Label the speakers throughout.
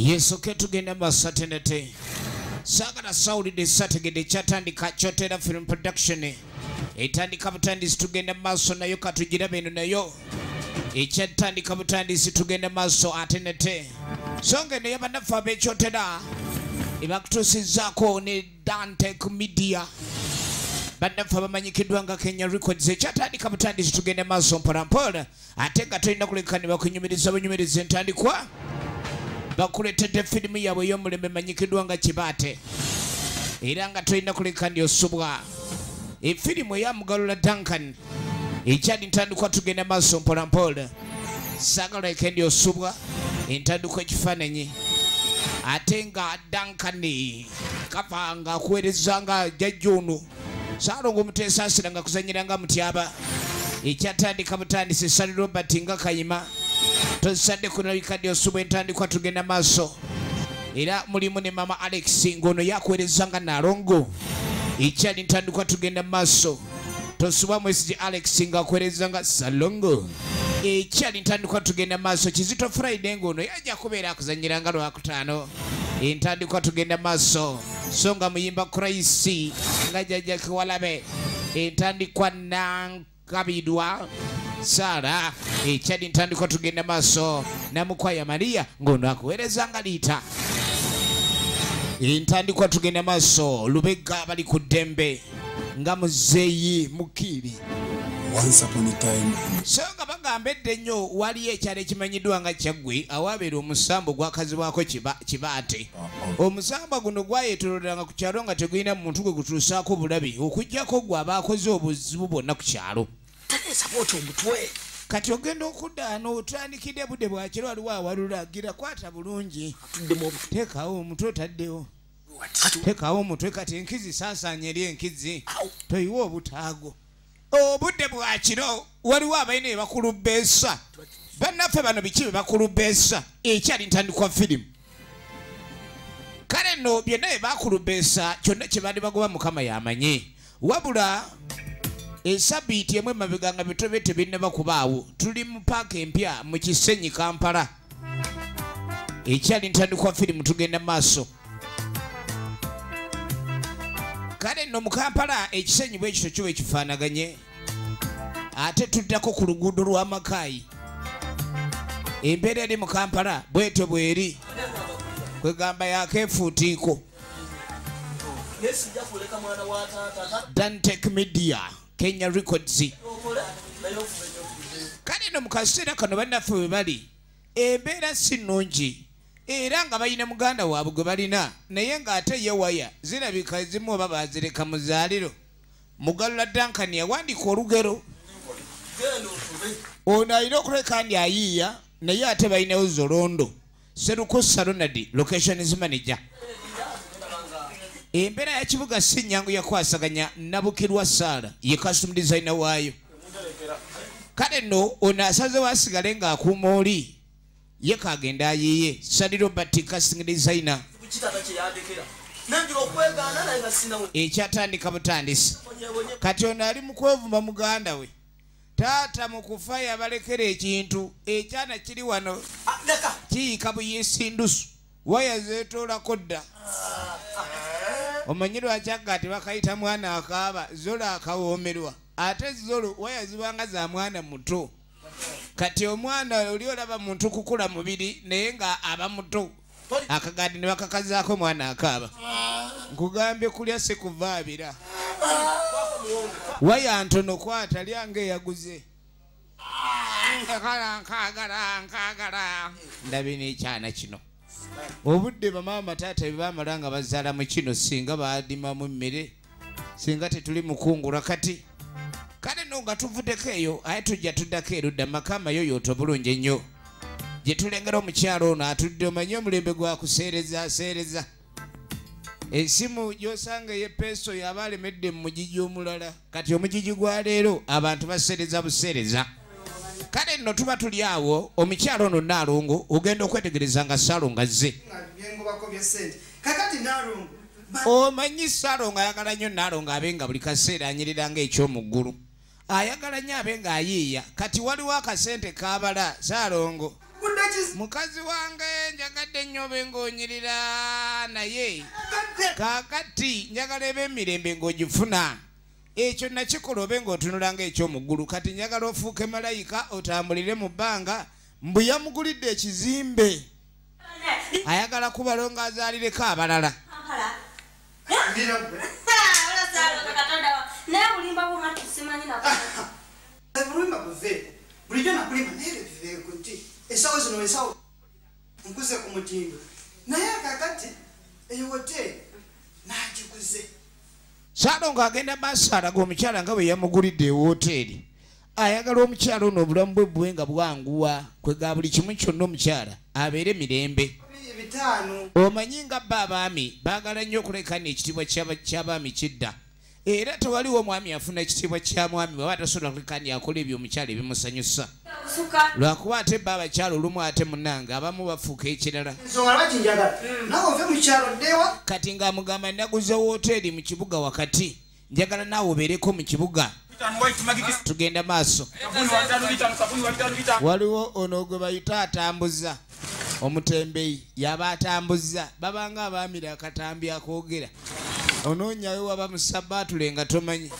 Speaker 1: Yes, okay, tugenda masatenete. Sagala Saudi de Saturday chatandika KYOTERA film production. Etandika butandisi tugenda maso nayo katugira beno nayo. Echatandika butandisi tugenda maso atenete. Songe ne yabanafa be KYOTERA. Ibakutusizako ne Duncan media. Banafa bamanyikidwa nga Kenya Records echatandika butandisi tugenda maso mpolampola. Atenga tulina kulekanibwa kunyumiriza bunyumiriza entandikwa. Bakuletedde filimu yabwe y'omulembe manyikidwa nga KIBAATE era nga tulina kuleka ndyosubwa efilimu eyamugalola Duncan ekyali ntandikwa tugenda maaso mpolampola saagala eke ndyosubwa entandikwa ekifaananyi ate nga Duncan kava nga akuweereza nga jjajja ono Saalongo Muteesaasira nga kuzanyira nga mutyaba ekyatandika butandisi Sally Robert nga kayima tosadde kunalika ndyosubwa entandikwa tugenda maaso era mulimu ne mama Alex ngono yakuweereza nga Nalongo ekyali ntandikwa tugenda maaso tosubwa mwesigi Alex nga akuweereza nga Salongo ekyali ntandikwa tugenda maaso Kizito Friday ngono yajja kubeera akuzanyira nga Lwakutaano entandikwa tugenda maaso songa muyimba Christ nga jjajja Kiwalabe entandikwa Nankabidwa Sara ekyali ntandikwa tugenda maaso Namukwaya Maria ngono akuweereza nga Liita entandikwa tugenda maaso Lubega bali ku ddembe nga Muzeeyi Mukiri
Speaker 2: Once upon a time.
Speaker 1: So nga bagambedde nnyo waliyo ekyalo ekimanyiddwa nga Kyaggwe awabeera omusambo gwakazibwako KIBAATE. Omusamba guno gwayeetololanga ku kyalo nga tegulina muntu gwe gutuusaako bulabi okuggyako gwe abaakoze obuzibu bwonna ku kyalo. Kati ogenda okuddaano otandikidde budde bwakiro waliwo awalulagira kwata bulungi teekawo omutwe otaddewo teekawo omutwe kati enkizi saasaanya eri enkizi toyiwa obutaago obudde bwakiro waliwo abalina ebakulubbeesa bannaffe bano biki bye bakulubbeesa ekyali ntandikwa firimu kale nno byonna bye bakulubbeesa kyonna kye baali bagoba Mukama yamanyi wabula esabiiti emu emabega nga bitobe tebinnaba kubaawo tuli mu paaka empya mu Kisenyi Kampala ekyali ntandikwa firimu tugenda maaso kale nno mu Kampala ekisenyi bwe kityo kiba ekifaanaganye ate tuddako ku luguudo lwa Makaayi embeera eri mu Kampala bwetyo bweri kwegamba yakeefuutiiko Duncan media Kenya Records kale no mu kaseera kano bannaffe bwe bali embeera si nnungi era nga balina muganda waabwe gwe balina naye ng'ate ye waya zirabika ezimu oba baazireka mu zaaliro Mugalola Duncan yawandiika olugero ono alina okuleka ndi ayiiya naye ate balinawo Zolondo Serukusa Ronald locations manager embeera ya kibuga si nnyangu yakwasaganya Nabukirwa Saala ye custom designer waayo kale nno ono asazewo asigale ng'akuuma oli ye kagenda ayiye Sally Robert casting designer ekyatandika butandisi kati ono ali mu kwevuma muganda we taata mu kufa yabalekera ekintu ekyana kiri wano kiyika buyisindusu waya zeetoolako dda omanyi lwaki ati bakayita mwana akaaba Zolo akawoomerwa ate Zolo waya zibanga za mwana muto kati omwana oli olaba muntu kukula mubiri naye nga aba muto akagadi ne bakakazaako mwana akaaba nkugambye kulya se kuvaabira waya ntono kwata lyange yaguze nkagala ndabe n'ekyana kino obudde bamaama taata bye baamala nga bazaala mu kino singa baadimamu emmere singa tetuli mukungula kati kale no nga tuvuddeko eyo aye tujja tuddako erudda Makama yoyooto bulungi ennyo gye tulengera omukyalo ono atudde omanye omulembe gwakuseereza esimu gy'osanga ey'epeeso yaba alemedde mu mugigi omulala kati omugigi gwa leero abantu baseereza buseereza kale nno tuba tuli awo omukyalo ono Nalongo ogenda okwetegereza nga Saalongo azze omanyi Saalongo ayagala nnyo Nalongo abe nga buli kaseera anyirira nga ekyomuggulu ayagala nnyo abe nga ayiiya kati waliwo akasente kaabala Saalongo mukazi wange njagadde nnyo ng'onyirira naye kaakati njagala eb'emirembe ng'ogifuna ekyo nakikola obe ng'otunula ng'ekyomuggulu kati njagala ofuuke malayika otambulire mu bbanga mbu yamugulidde ekizimbe ayagala kubalonga azaalireko abalala
Speaker 3: bulijjo nakulima naye biveeko nti esawo zino esawo nkuze ku mutindo naye kakati eyo hoteri nagikuze
Speaker 1: Saalongo agenda maaso alaga omukyala nga bwe yamugulidde ewooteeri ayagala omukyala ono obulamu bwe bwe nga bwanguwa kwega buli kimu kyonna omukyala abeere mirembe omanyi nga bba abaami baagala nnyo okulekana ekitiibwa ky'abaami kidda era tewaliwo omwami afuna ekitiibwa kya mwami bwaba tasobola kulekani akola ebyo omukyala ebimusanyusa lwakuba ate bba abakyala olumu ate munnange abamu bafuuka ekirala kati ng'amugamba naguze wooteeri mu kibuga wakati njagala naawe obeereko mu kibuga tugenda maaso waliwo ono gwe bayita atambuza omutembeyi yaba atambuza babanga abaamira akatambi akoogera onoonyawe waba musabaatule nga tomanyi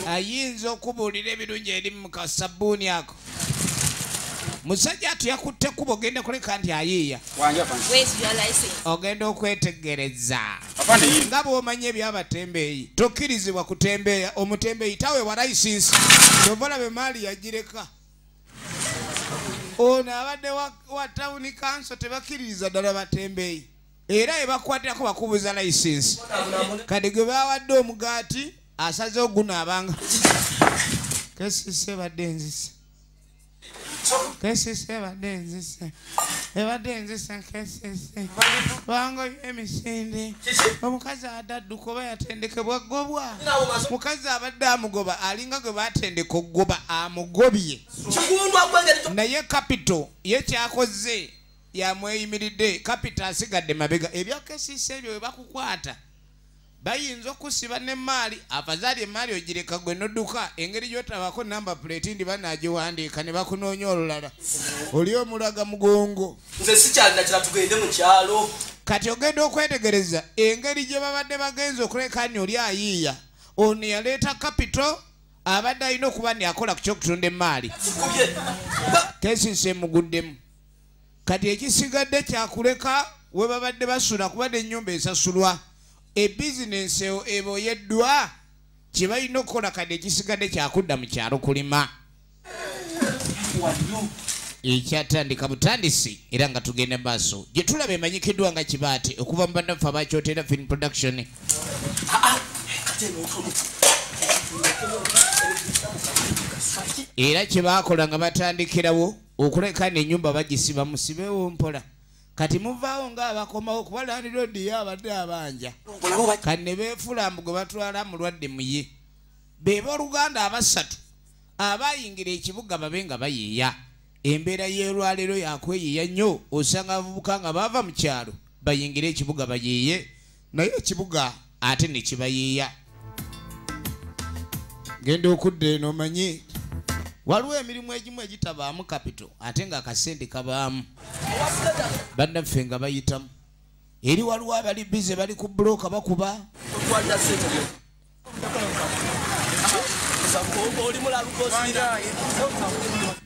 Speaker 1: ayinza okubuulira ebirungi eri mu kasabbuuni ako musajja ati yakutte kuba ogenda kuleka nti ayiiya ogenda okwetegereza nga bw'omanya ebyabatembeeyi tokkirizibwa kutembeeya omutembeeyi taweebwa layisinsi tobalabe maali yagireka ono abadde wa tawuni kanso tebakkiririza ddala batembeeyi era ebakwatako bakubuza layisinsi kati gwe bawadde omugaati asaze ogunaabanga kesise badde nzise kesise badde nzise ebadde nzise kesise wango emisinde omukazi adadduka oba yatendekebwa gobwa mukazi abadde amugoba alinga gwe batendeka okugoba amugobye naye kapito ye kyakoze yamweyimiridde kapita asigadde mabega ebyakesisa ebyo webakukwata bayinza okusiba n'emaali afazaali emaali ogireka gwe nodduka engeri gyotabako namba plate ndi banagiwandiika ne bakunoonya olulala oli omulaga mugongo
Speaker 4: nze sikyalina tugende mu kyalo
Speaker 1: kati ogenda okwetegereza engeri gye babadde bagenza okulekani oli ayiiya ono yaleeta kapito abadde alina okuba ni akola ku kyokutunda emaali kesisa emuguddemu kati ekisigadde kyakuleka we babadde basula kuba n'ennyumba esasulwa ebizinensi eboyeddwa kye balina okukola kati ekisigadde kyakudda mu kyalo kulima ekyatandika butandisi era nga tugenda maaso gye tulaba emanyikiddwa nga kibaate okuva mu bannaffe abakyotera film production era kye baakola nga batandikirawo okulekana ennyumba bagisiba musibewo mpola kati muvaawo ng'abakomawo kuba landiroodi ye abadde abanja kati ne beefula mbu gwe batwala mulwadde muye be booluganda abasatu abayingira ekibuga babe nga bayiiya embeera y'olwaleero yakweyiiya nnyo osanga abavubuka nga baava mu kyalo bayingire ekibuga bayiiye naye ekibuga ate ne kibayiiya genda okudda eno omanyi waliwo emirimu egimu egitabaamu kapito ate nga akasente kabaamu bannaffe nga bayitamu eri waliwo abali bize bali ku buloka bakuba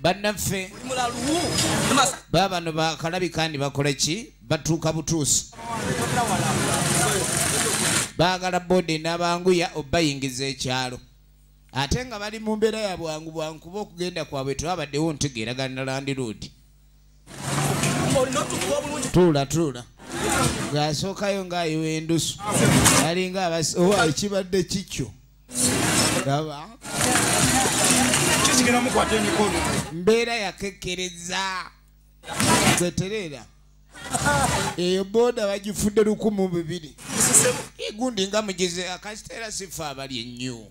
Speaker 1: bannaffe babano bakalabi kandi bakola ki batuuka butuusi baagala bode n'abanguya obayingiza ekyalo ate nga bali mu mbeera ya bwangu bwangu kuba okugenda kwabwe twabaddewo ntegeeragana na landiroodi tuula ng'asookayo ng'ayiwa endusu alinga owa ekibadde kikyo aba mbeera yakekkereza gweterera eyo booda bagifudde 1200 egundi nga mugize akasiteera sifa abali ennyo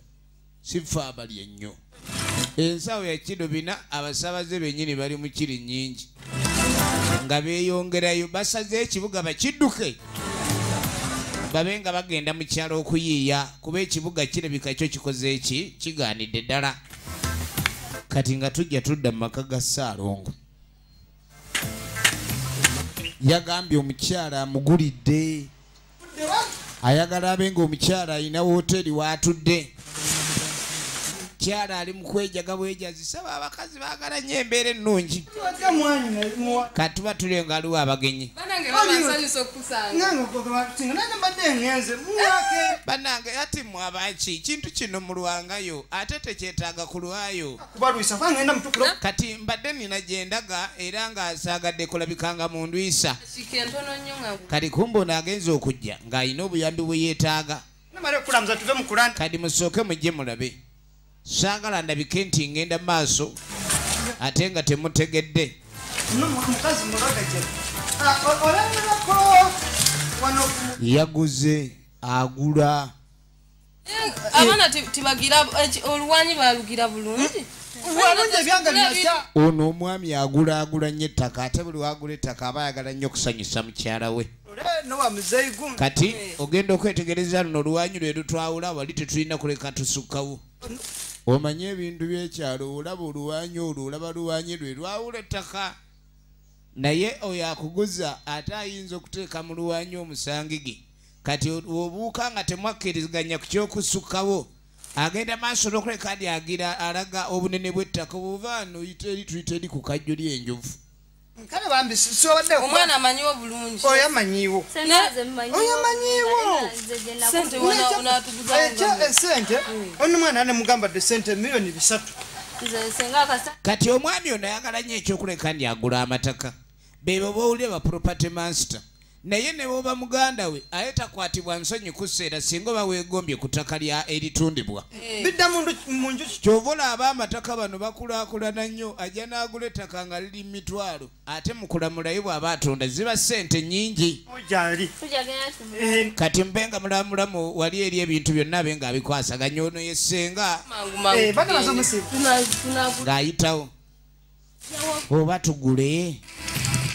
Speaker 1: ensawo ya kino bina abasaabaze bennyini bali mu kiri nnyingi nga beeyongerayo basaze ekibuga bakidduke babe nga bagenda mu kyalo okuyiiya kuba ekibuga kirabika kyo kikoze kigaanidde ddala kati nga tujja tudda mu maka ga Ssaalongo yagambye omukyala amugulidde ayagala abenga omukyala alina woteri watudde kyala ali mukwejaga bwejazi saba abakazi bagala nnyo embeera ennungi katuba tulenga aliwo abagenyi bannange ati mwabaki kintu kino mulwangayo ate tekyetaaga kulwayo kati mbadde nina gyendaga era ng'asaagadde kulabikanga mu ndwisa kati kumbona agenza okujja ng'alina obuyambi bwe yeetaaga kati musooke mujje mulabe saagala ndabike nti ngenda maaso ate nga temutegedde yaguze agula
Speaker 5: abaana tibagira oluwanyi balugira bulungi
Speaker 1: ono omwami agula nnyo ettaka ate buli wagula ettaka aba ayagala nnyo okusanyusa mukyala we kati ogenda okwetegereza luno oluwanyi lwe lutwawula wali tetulina kuleka tusukkawo omanye ebintu by'ekyalo olaba oluwanyi olwo olaba luwanyi lwe lwawula ettaka naye oyo akuguza ate ayinza okuteeka mu luwanyi omusangi ge kati obuuka nga temwakkiriziganya ku kyokusukkawo agenda maaso n'okuleka adi agira alaga obunene bw'ettaka obuvaano oyita eri tuyita eri ku kajjo ly'enjovu
Speaker 5: omwana amanyiwo bulungi
Speaker 3: oyamanyiwo sente ono mwana anemugamba de sente miliyoni 3
Speaker 1: kati omwami ono ayagala nnyo ekyokuleka ndi agula amataka bebo bowulire ba property master naye ne bwoba muganda we aye takwatibwa nsonyi ku sseera singa oba weegombye ku ttaka lya eritundibwa
Speaker 3: bidda munju
Speaker 1: kyova olaba amataka bano bakulaakulana nnyo ajja n'agula ettaka nga liri mitwalo ate mukulamulayo bw'aba atunda ziba ssente nnyingi kati mbenga mulamulamu wali eri ebintu byonna abenga abikwasaganya ono yessenga ng'ayitawo oba tugule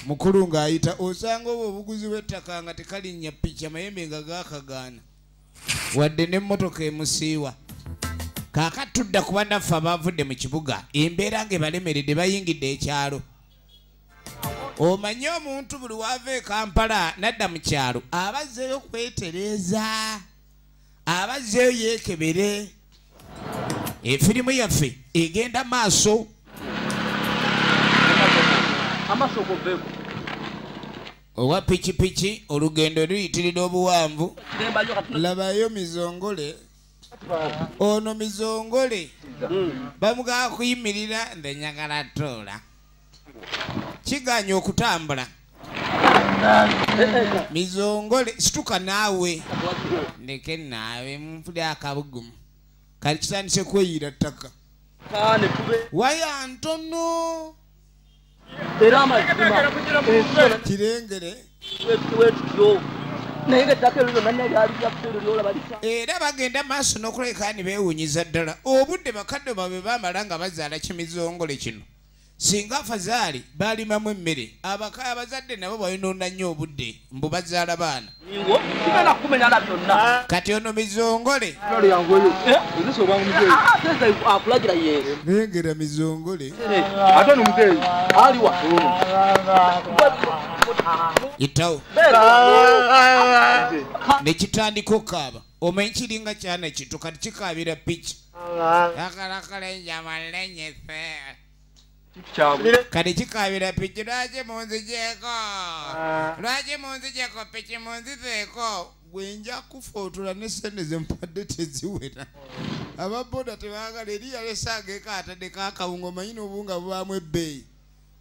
Speaker 1: mukulu ng'ayita osanga oba obuguzi bw'ettaka nga tekalinnya piki amayembe nga gaakagaana wadde n'emmotoka emusiiwa kaakati tudda ku bannaffe abaavudde mu kibuga embeera ng'ebalemeredde bayingidde ekyalo omanye omuntu buli waava e Kampala nadda mu kyalo abazzeeyo kwetereeza abazzeeyo yeekebere efirimu yaffe egenda maaso owa pikipiki olugendo luyitirira obuwanvu labayo mizongole ono mizongole bamugaa kuyimirira nze njagala toola kiganya okutambula mizongole situka naawe ndeke naawe mupuli akabugumu kali kitandise kweyira ttaka waya ntono kirengere era bagenda maaso n'okuleka ni beewunyiza ddala obudde bakadde baabwe baamala nga bazaala kimizongole kino singa afazaali baalimamu emmere abazadde nabo balinoona nnyo obudde mbu bazaala baana kati ono mizongole nengera mizongole yitawo nekitandika okukaaba omanyi kiringa kyana kito kati kikaabira piki akalakalenjamalenyefe kati kikaabira piki lwaki munzijeeko piki munzizeeko bwenja kufootola n'essente zempadde teziwera ababoda tebaagala eri yalesaageko atadde kakawunga omanyi n'obunga bubaamu ebbeeyi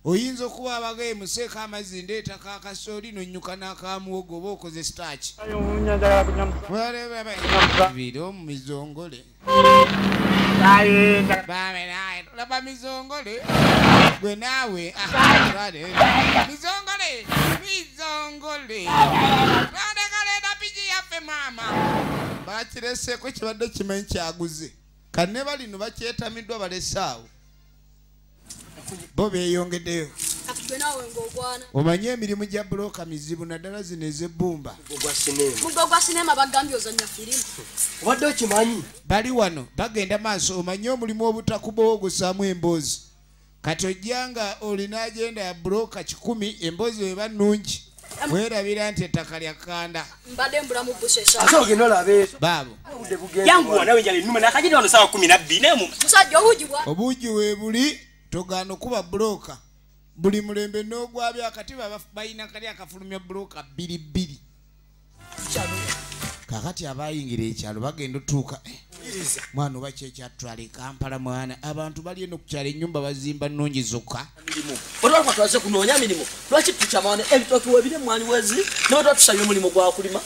Speaker 1: oyinza okuba abagaye museeko amazzi ndeetaka akasooli nonnyuka n'akamuwogo oba okoze staki biri omu mizongole laba mizongole gwe naawe mizongole twadekaleeta piki yaffe maama bakireseeko kibadde kimanyi kyaguze kanne balino bakyetamiddwa balesaawo bo beeyongeddeyo omanye emirimu gya bulooka mizibu naddala zino ez'ebbumba
Speaker 6: mugo gwa sinema bagambye ozannya firimu
Speaker 4: obadde okimanyi
Speaker 1: bali wano bagenda maaso omanye omulimu obutakubawo ogusaamu emboozi kati ojjanga olina agenda ya bulooka 100 emboozi weba nnungi Werabira nti ettaka lya Kanda.
Speaker 6: Mbadde mbulamu busesa.
Speaker 3: Ate ogenda olabe.
Speaker 1: Baabo.
Speaker 4: Yangu nawe njali nnuma nakajidi wano sawa 12 nemu.
Speaker 6: Musajja obujibwa.
Speaker 1: Obuugi weebuli togaana okuba bulooka. Buli mulembe n'ogwabya akatiba bayina kali akafulumya bulooka 2. Kakati abayingira ekyalo bagenda otuuka. Mwana oba kyekyatwala Kampala mwana abantu bali eno kukyala ennyumba bazimba nnungi zokka.
Speaker 4: Olwakwa twaze kunoonya mirimu. Lwaki tukyamaana ebitooke webire mwani wezi n'olwa tusabye omulimu gwa kulima.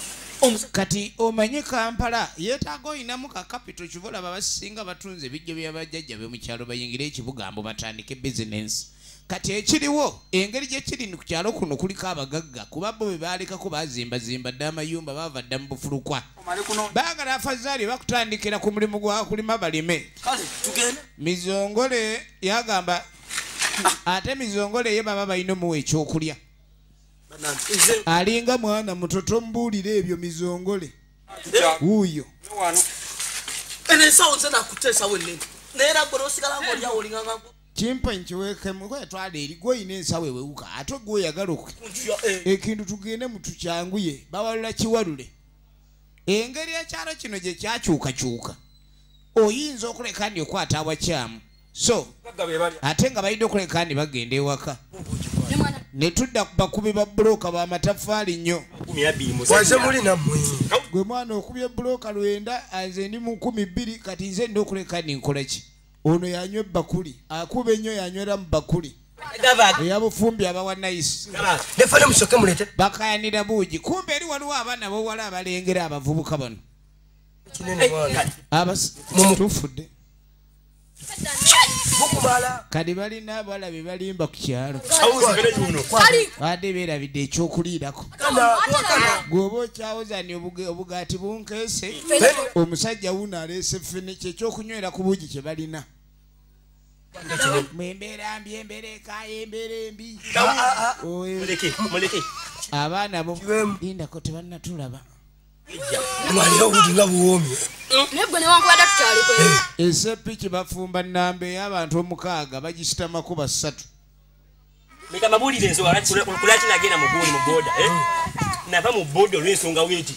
Speaker 1: Kati omanyi Kampala yeetaaga oyinamu ka capital kivola babasinga batunze bijjo by'abajjajja be mu kyalo bayingire ekibuga mbo batandike business. Kati ekiriwo engeri gye kiri ku kyalo kuno kuliko abagagga kuba bo be baalekako bazimba dda amayumba baava dda mu bufulukwa. Baagala afazaali bakutandikira ku mulimu gwa kulima balime.
Speaker 4: Kale tugende.
Speaker 1: Mizongole yagamba ate Mizongole ye baba balina omuwa ekyokulya. Alinga mwana mutoto mbuulira ebyo Mizongole. Wuuyo.
Speaker 4: Ene sawo nze nakuteesa wenne. Neera gwe osigala ng'olya olinganga.
Speaker 1: Kimpa nkiweekemu kwetwala eri gw'olina ensawo ewewuka ate gw'oyagala ekintu tugende mu tukyanguye bawalula kiwalule. Engeri ekyalo kino gye kyakyukakyuka oyinza okuleka ndi okwata abakyamu so ate nga balina okuleka ndi bagenda ewaka ne tudda ku bakubi ba bulooka b'amataffaali nnyo. Gwe mwana okubye bulooka 9 nze ndi mu 12 kati nze ndi okuleka ndi nkola ki? Ono yanywa ebbakuli akuba ennyo yanywera mu bakuli eyabufumbi abawa nayisi bakayanira buugi kumbe eri waliwo abaana b'owala abalengera abavubuka bano tufudde kati balina abawala be balimba ku kyalo badde beerabidde ekyokuliirako gweoba okyawozani obugaati bunkeese omusajja wuno aleese ffene kyekyokunywera ku buugi kye balina. Mwembeera mbi embereka embeera embi abaana bo lindako tebannatulaba esepiki bafumba nnamba ey'abantu 6 bagisita 3.
Speaker 4: Meka mabulire enzo kulaki nagenda mu guli mu boda nava mu boda olw'ensonga weti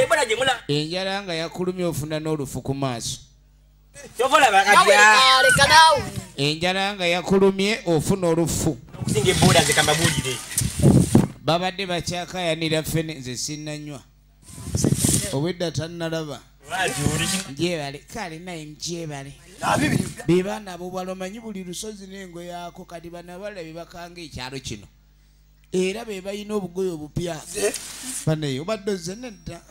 Speaker 4: bana gye mula
Speaker 1: enjala nga yakulumya ofuna n'olufu ku maaso.
Speaker 4: Yovola bakajja
Speaker 1: enjala nga yakulumye ofuna olufu
Speaker 4: okusinga eboda nze kambabulire
Speaker 1: babadde bakyakayanira ffene nze sinnanywa obwedda tannalaba njebale kale naye mjebale be baana bobwala omanyi buli lusozi n'engo yaako kati bana balabe bakanga ekyalo kino era be balina obugoye obupya banaye obadde ozze nedda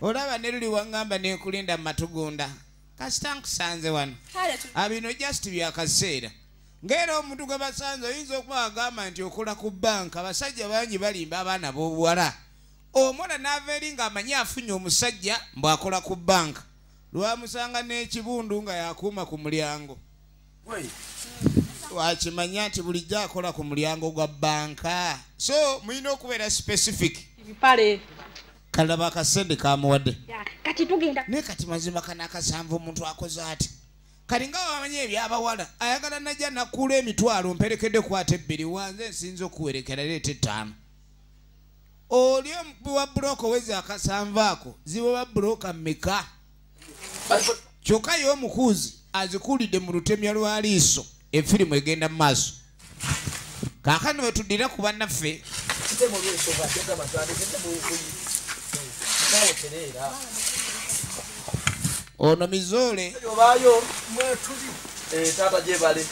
Speaker 1: olaba ne luli waŋŋamba n'ekulinda mu matugunda kasita nkusanze wano abino just byakaseera ng'era omuntu gwe basanze oyinza okuba agamba nti okola ku banka abasajja bangi balimba abaana b'obuwala omwana n'ava eri ng'amanyi afunye omusajja mbw'akola ku banka lwamusanga n'ekibundu nga yakuuma ku mulyango wakimanya nti bulijjo akola ku mulyango gwa banka so mulina okubeera specific kalaba akasente kamuwadde
Speaker 6: kati tugenda
Speaker 1: naye kati mazima kanakasanvu omuntu akoze ati kati nga wamanyi ebyabawala ayagala najja nakuula emitwalo mperekedde kwata 2 wanze nsinza okuwerekera leeta 5 oli omukubi wa bulooka owezi akasanvu ako ziba bulooka mmeka kyokka ye omukuuzi azikuulidde mu lutemya lwa liiso efirimu egenda mu maaso kaakano we tuddira ku bannaffe ono Mizoole
Speaker 4: tata gyebale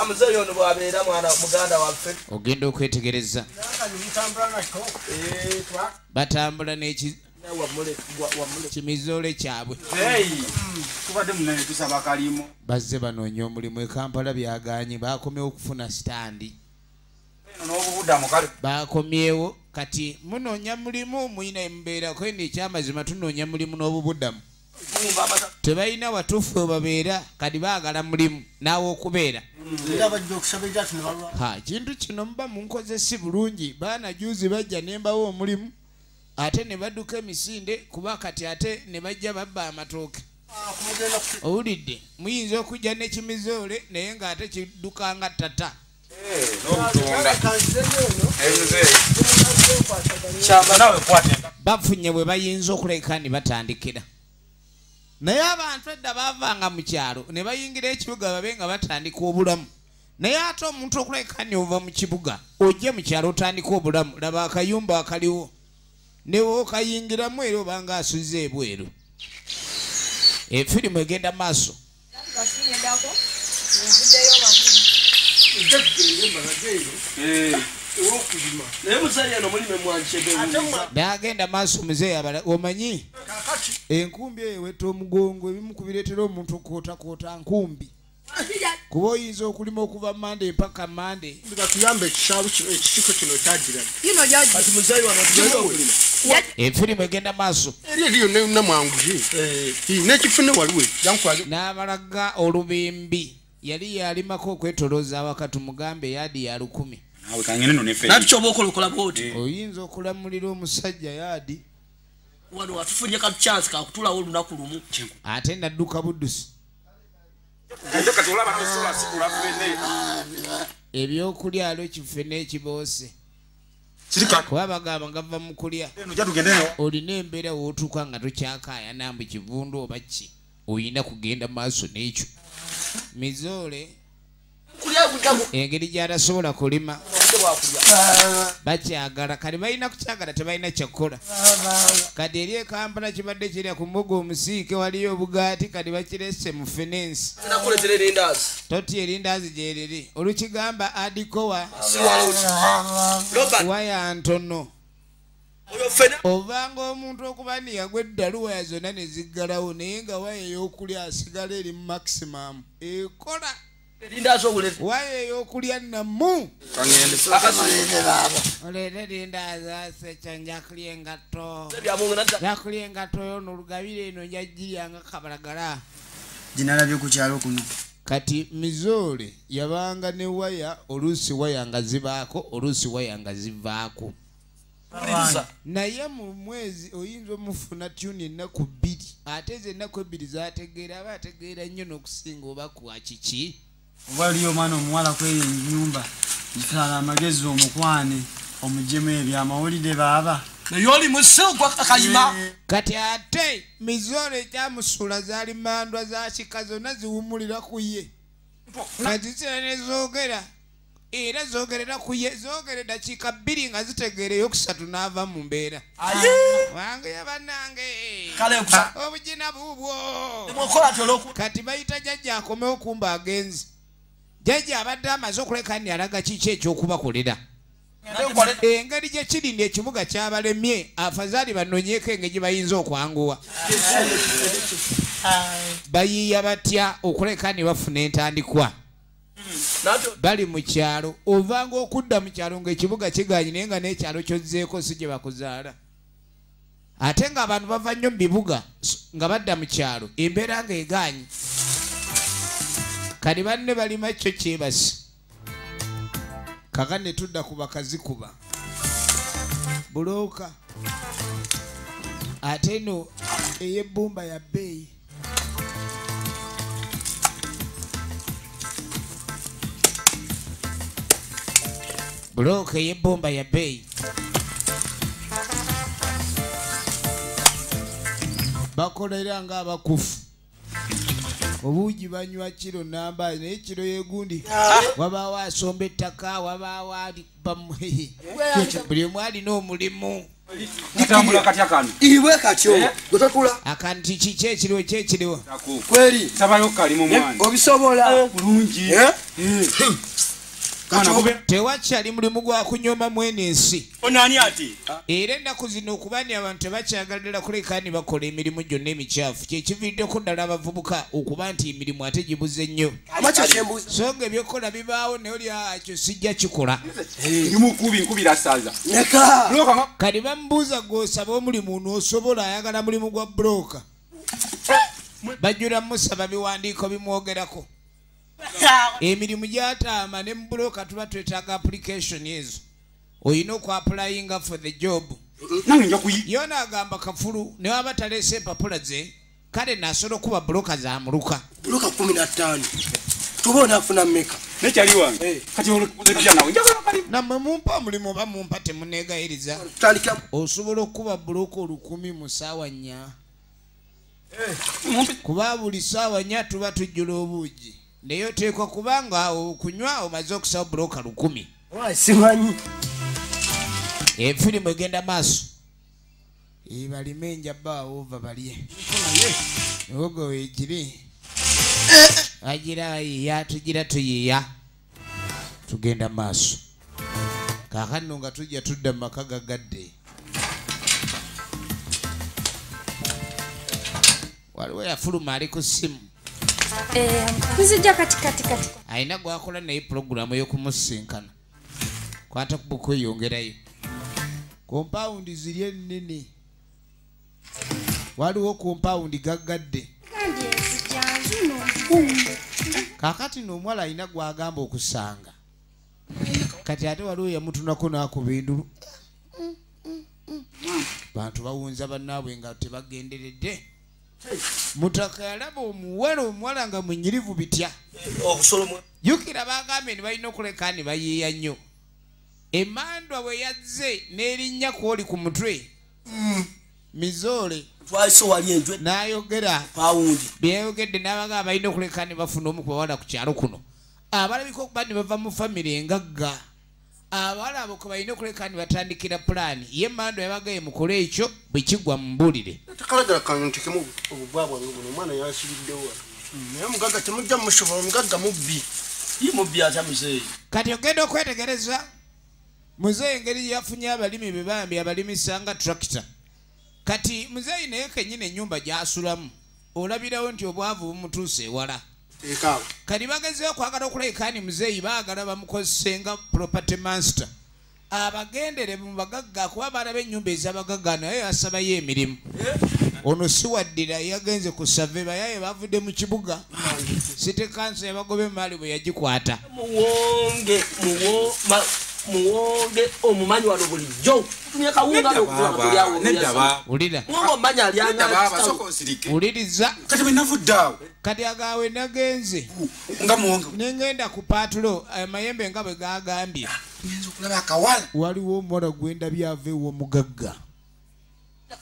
Speaker 4: muzeeyi ono bwabeera mwana muganda waffe
Speaker 1: ogenda okwetegereza batambula n'ekimizoole kyabwe bazze banoonya omulimu e Kampala byaganye bakomyewo okufuna sitandi bakomyewo kati munoonya mulimu muyina embeera kwene ekyamazima tunoonya mulimu n'obubuddamu tebalina watuufu babeera kati baagala mulimu naawe okubeera kintu kino muba munkoze si bulungi baana juzi bajja nembawo omulimu ate ne badduka emisinde kuba kati ate ne bajja babba amatooke owulidde muyinza okujja n'ekimizoole naye ng'ate kiddukanga tata bafunye bwe bayinza okuleka ne batandikira naye abantu edda bavanga mu kyalo ne bayingira ekibuga babe nga batandika obulamu naye ate omuntu okuleka ne ova mu kibuga ojje mu kyalo otandika obulamu laba akayumba akaliwo ne wookayingiramu era obanga asuze ebweru efirimu egenda maaso nagenda maaso muzeeyi omanyi enkumbi eyo weta omugongo ebimu kubireetera omuntu okwotakoota nkumbi kuba oyinza okulima okuva mande mpaka mande
Speaker 7: tuyamba ekisaalu ekisiko kino kyagira
Speaker 1: efirimu egenda maaso
Speaker 7: eriyo namwanguzi n'ekifune waliwo
Speaker 1: n'abalaga olubimbi yali yalimako okwetolooza awakati mugambe yaadi ya 10 oyinza okulamulira omusajja yaadi
Speaker 4: wano watufunye katu chance kakutulawo olunaku lumu
Speaker 1: ate nadduka buddusi ebyokulya alo kifene ekiboose kuba bagamba gava mu kulya olina embeera wootuuka nga tokyakaaya nambu kivundu oba ki oyina kugenda maaso n'ekyo mizoole engeri gy'atasobola kulima bakyagala kati balina kukyagala tebalina kyakukola kati eri ekampala kibadde kirya ku mbuga omusiike waliyo obugaati kati bakirese mu fenensi toti erindaazi gyeriri olukigamba adikowa waya ntono ovanga omuntu okuba niyagwa eddalu waya zonna ne ziggalawo naye nga waya ey'okulya asigala eri mu maximum ekola waya ey'okulya namu oleete lindaazi aseca njakulya engatto njakulya engatto yono olugabire eno njagiryanga kabalagala
Speaker 3: ginalabye ku kyalo kuno
Speaker 1: kati mizoole yabanga ne waya oluusi waya nga zibaako oluusi waya nga zivaako naye mu mwezi oyinza omufuna tyuni ennaku 2 ate ezo ennaku 2 zategeera aba ategeera nnyo n'okusinga oba kwa kiki
Speaker 3: waliyo omwana omuwala kweyo ennyumba gifala amagezi omukwane omugemu ebyamawulire baaba
Speaker 4: naye oli musigwa akayima
Speaker 1: kati ate mizoole ekyamusuula zaali mandwa za kika zonna ziwumulira ku ye kati zira ne zoogera era zoogerera ku ye zoogere dakiika 2 nga zitegeera eyokusatu n'ava mu mbeera wange yabannange obugina buubwo kati bayita jjajja akomewo kumba agenzi jjajja abadde amaze okuleka ni alaga kiki ekyokubakolera engeri gye kirindi ekibuga kyabalemye afazaali banoonyeeko engeri gye bayinza okwanguwa bayiiya batya okuleka ne bafuna entandikwa bali mu kyalo ovanga okudda mu kyalo ng'ekibuga kiganyi naye nga n'ekyalo kyozzeeko si gye bakuzaala ate ng'abantu bava nnyo mu bibuga nga badda mu kyalo embeera ng'eganyi kali banne balima kyo kyebasi kaka ne tudda ku bakazikuba bulooka ate eno ey'ebbumba ya bbeeyi bulooka ey'ebbumba ya bbeeyi bakolera ng'abakufu obuugi banywa kiro namba naye kiro yegundi wabaawo asomba ettaka wabaawo buli omu alina omulimu
Speaker 7: kitambula katya kano
Speaker 3: iwe katyo gototula
Speaker 1: akanti kiki ekiriwo kyekiriwo
Speaker 3: kweri
Speaker 7: tabayo kalimu mwana
Speaker 3: obisobola
Speaker 7: bulungi
Speaker 1: tewakyali mulimu gwa kunyoma mwene ensi
Speaker 4: onani ati
Speaker 1: era ennaku zino okubani abantu tebakyagalira kuleka ni bakola emirimu gyonna emikyafu kyekiviiriddeko ddala abavubuka okuba nti emirimu ate gibuze nnyo so nga ebyokukola bibaawo naye oli akyo sijja kikola
Speaker 7: nkubira saza
Speaker 1: kati bamubuuza gw'osaba omulimu n'osobola ayagala mulimu gwa bulooka bajjula musaba biwandiiko bimwogerako emirimu gyataama ne mubulooka tuba twetaaga application ezo oyina okwapulayinga for the job yona agamba kafulu ne waba taleese empapula ze kale nasobola okuba bulooka zamuluka
Speaker 3: bulooka 15 tuba onaafuna mmeka
Speaker 7: Nechali wange. Kati olekya nawe njagala kali.
Speaker 1: Namwe mumpa mulimu ba mumpa temunegayiriza.
Speaker 7: Talika
Speaker 1: Osobola okuba buloko 10 mu ssaawa 4. Kuba buli ssaawa 4 tuba tujjula obuugi. Naye oteekwa kubanga okunywa omaze okusaba buloka 10.
Speaker 3: Simanyi.
Speaker 1: Firimu egenda maaso. Balime enjaba ova balye. Ogo wegiri. Agira ya tugira tuyiya. Tugenda maaso. Kakano nga tujja tudda maka gagadde. Waliwo yafuluma ali ku simu.
Speaker 6: Kuzijja kati.
Speaker 1: Ayina gwakola naye programu y'okumusinkana. Kwata kukweyongerayo. Compound ziri ennene. Waliwo compound gagadde. Kakati n'omuwala alina gwagamba okusanga. Kati ate waliwo yamutunako n'akuba endulu. Bantu bawunza bannaabwe nga tebagenderedde. Mutaka yalaba omuwala nga munyirivu bitya. Jukira bagambye ne balina okuleka ne bayiiya nnyo. Emandwa bwe yazze n'erinnya kwoli ku mutwe. Mizoole n'ayogera byayogedde n'abagamba balina okuleka ne bafuna omu ku bawala ku kyalo kuno. Abalabika okuba ne bava mu famire engagga. Abawala abo kwe balina okuleka ne batandikira pulaani. Ye Emandwa yabagaye mukole ekyo bwe kigwa mu mbuulire.
Speaker 3: Takalagala kantekemu obubwabwa ngono omwana yasibiddewo. Naye omugagga temujja musobola omugagga mubbi. Mubbi atya muzeeyi.
Speaker 1: Kati ogenda okwetegereza muzeeyi engeri yafunye abalimi be bambi abalimisa nga tractor. Kati muzeeyi naye kennyini ennyumba gy'asulamu olabirawo nti obwavu bumutuuse ewala. Kati bagezeewo kwagala okulekaani muzeeyi baagala bamukozese nga property master. Abagendere mu bagagga kuba balaba ennyumba ez'abagagga naye yasabayo emirimu. Ono si waddira yagenze ku save bayaye bavudde mu kibuga. City council yabagobe mali bwe yagikwata.
Speaker 3: Muwonge omumanyi wano bulijjo. Tutumye kawunga n'okula tulyawo.
Speaker 7: Nedaba.
Speaker 1: Ulira.
Speaker 3: Ngo manya alyanga.
Speaker 7: Nedaba basoko nsirike.
Speaker 1: Uliriza.
Speaker 7: Kati bwe navuddawo.
Speaker 1: Kati agawe nagenze.
Speaker 7: Nga muwonge.
Speaker 1: Nengenda ku patulo amayembe nga bwe gagambye.
Speaker 7: Ngenza okulaba akawala.
Speaker 1: Waliwo omuwala gwenda byava ew'omugagga.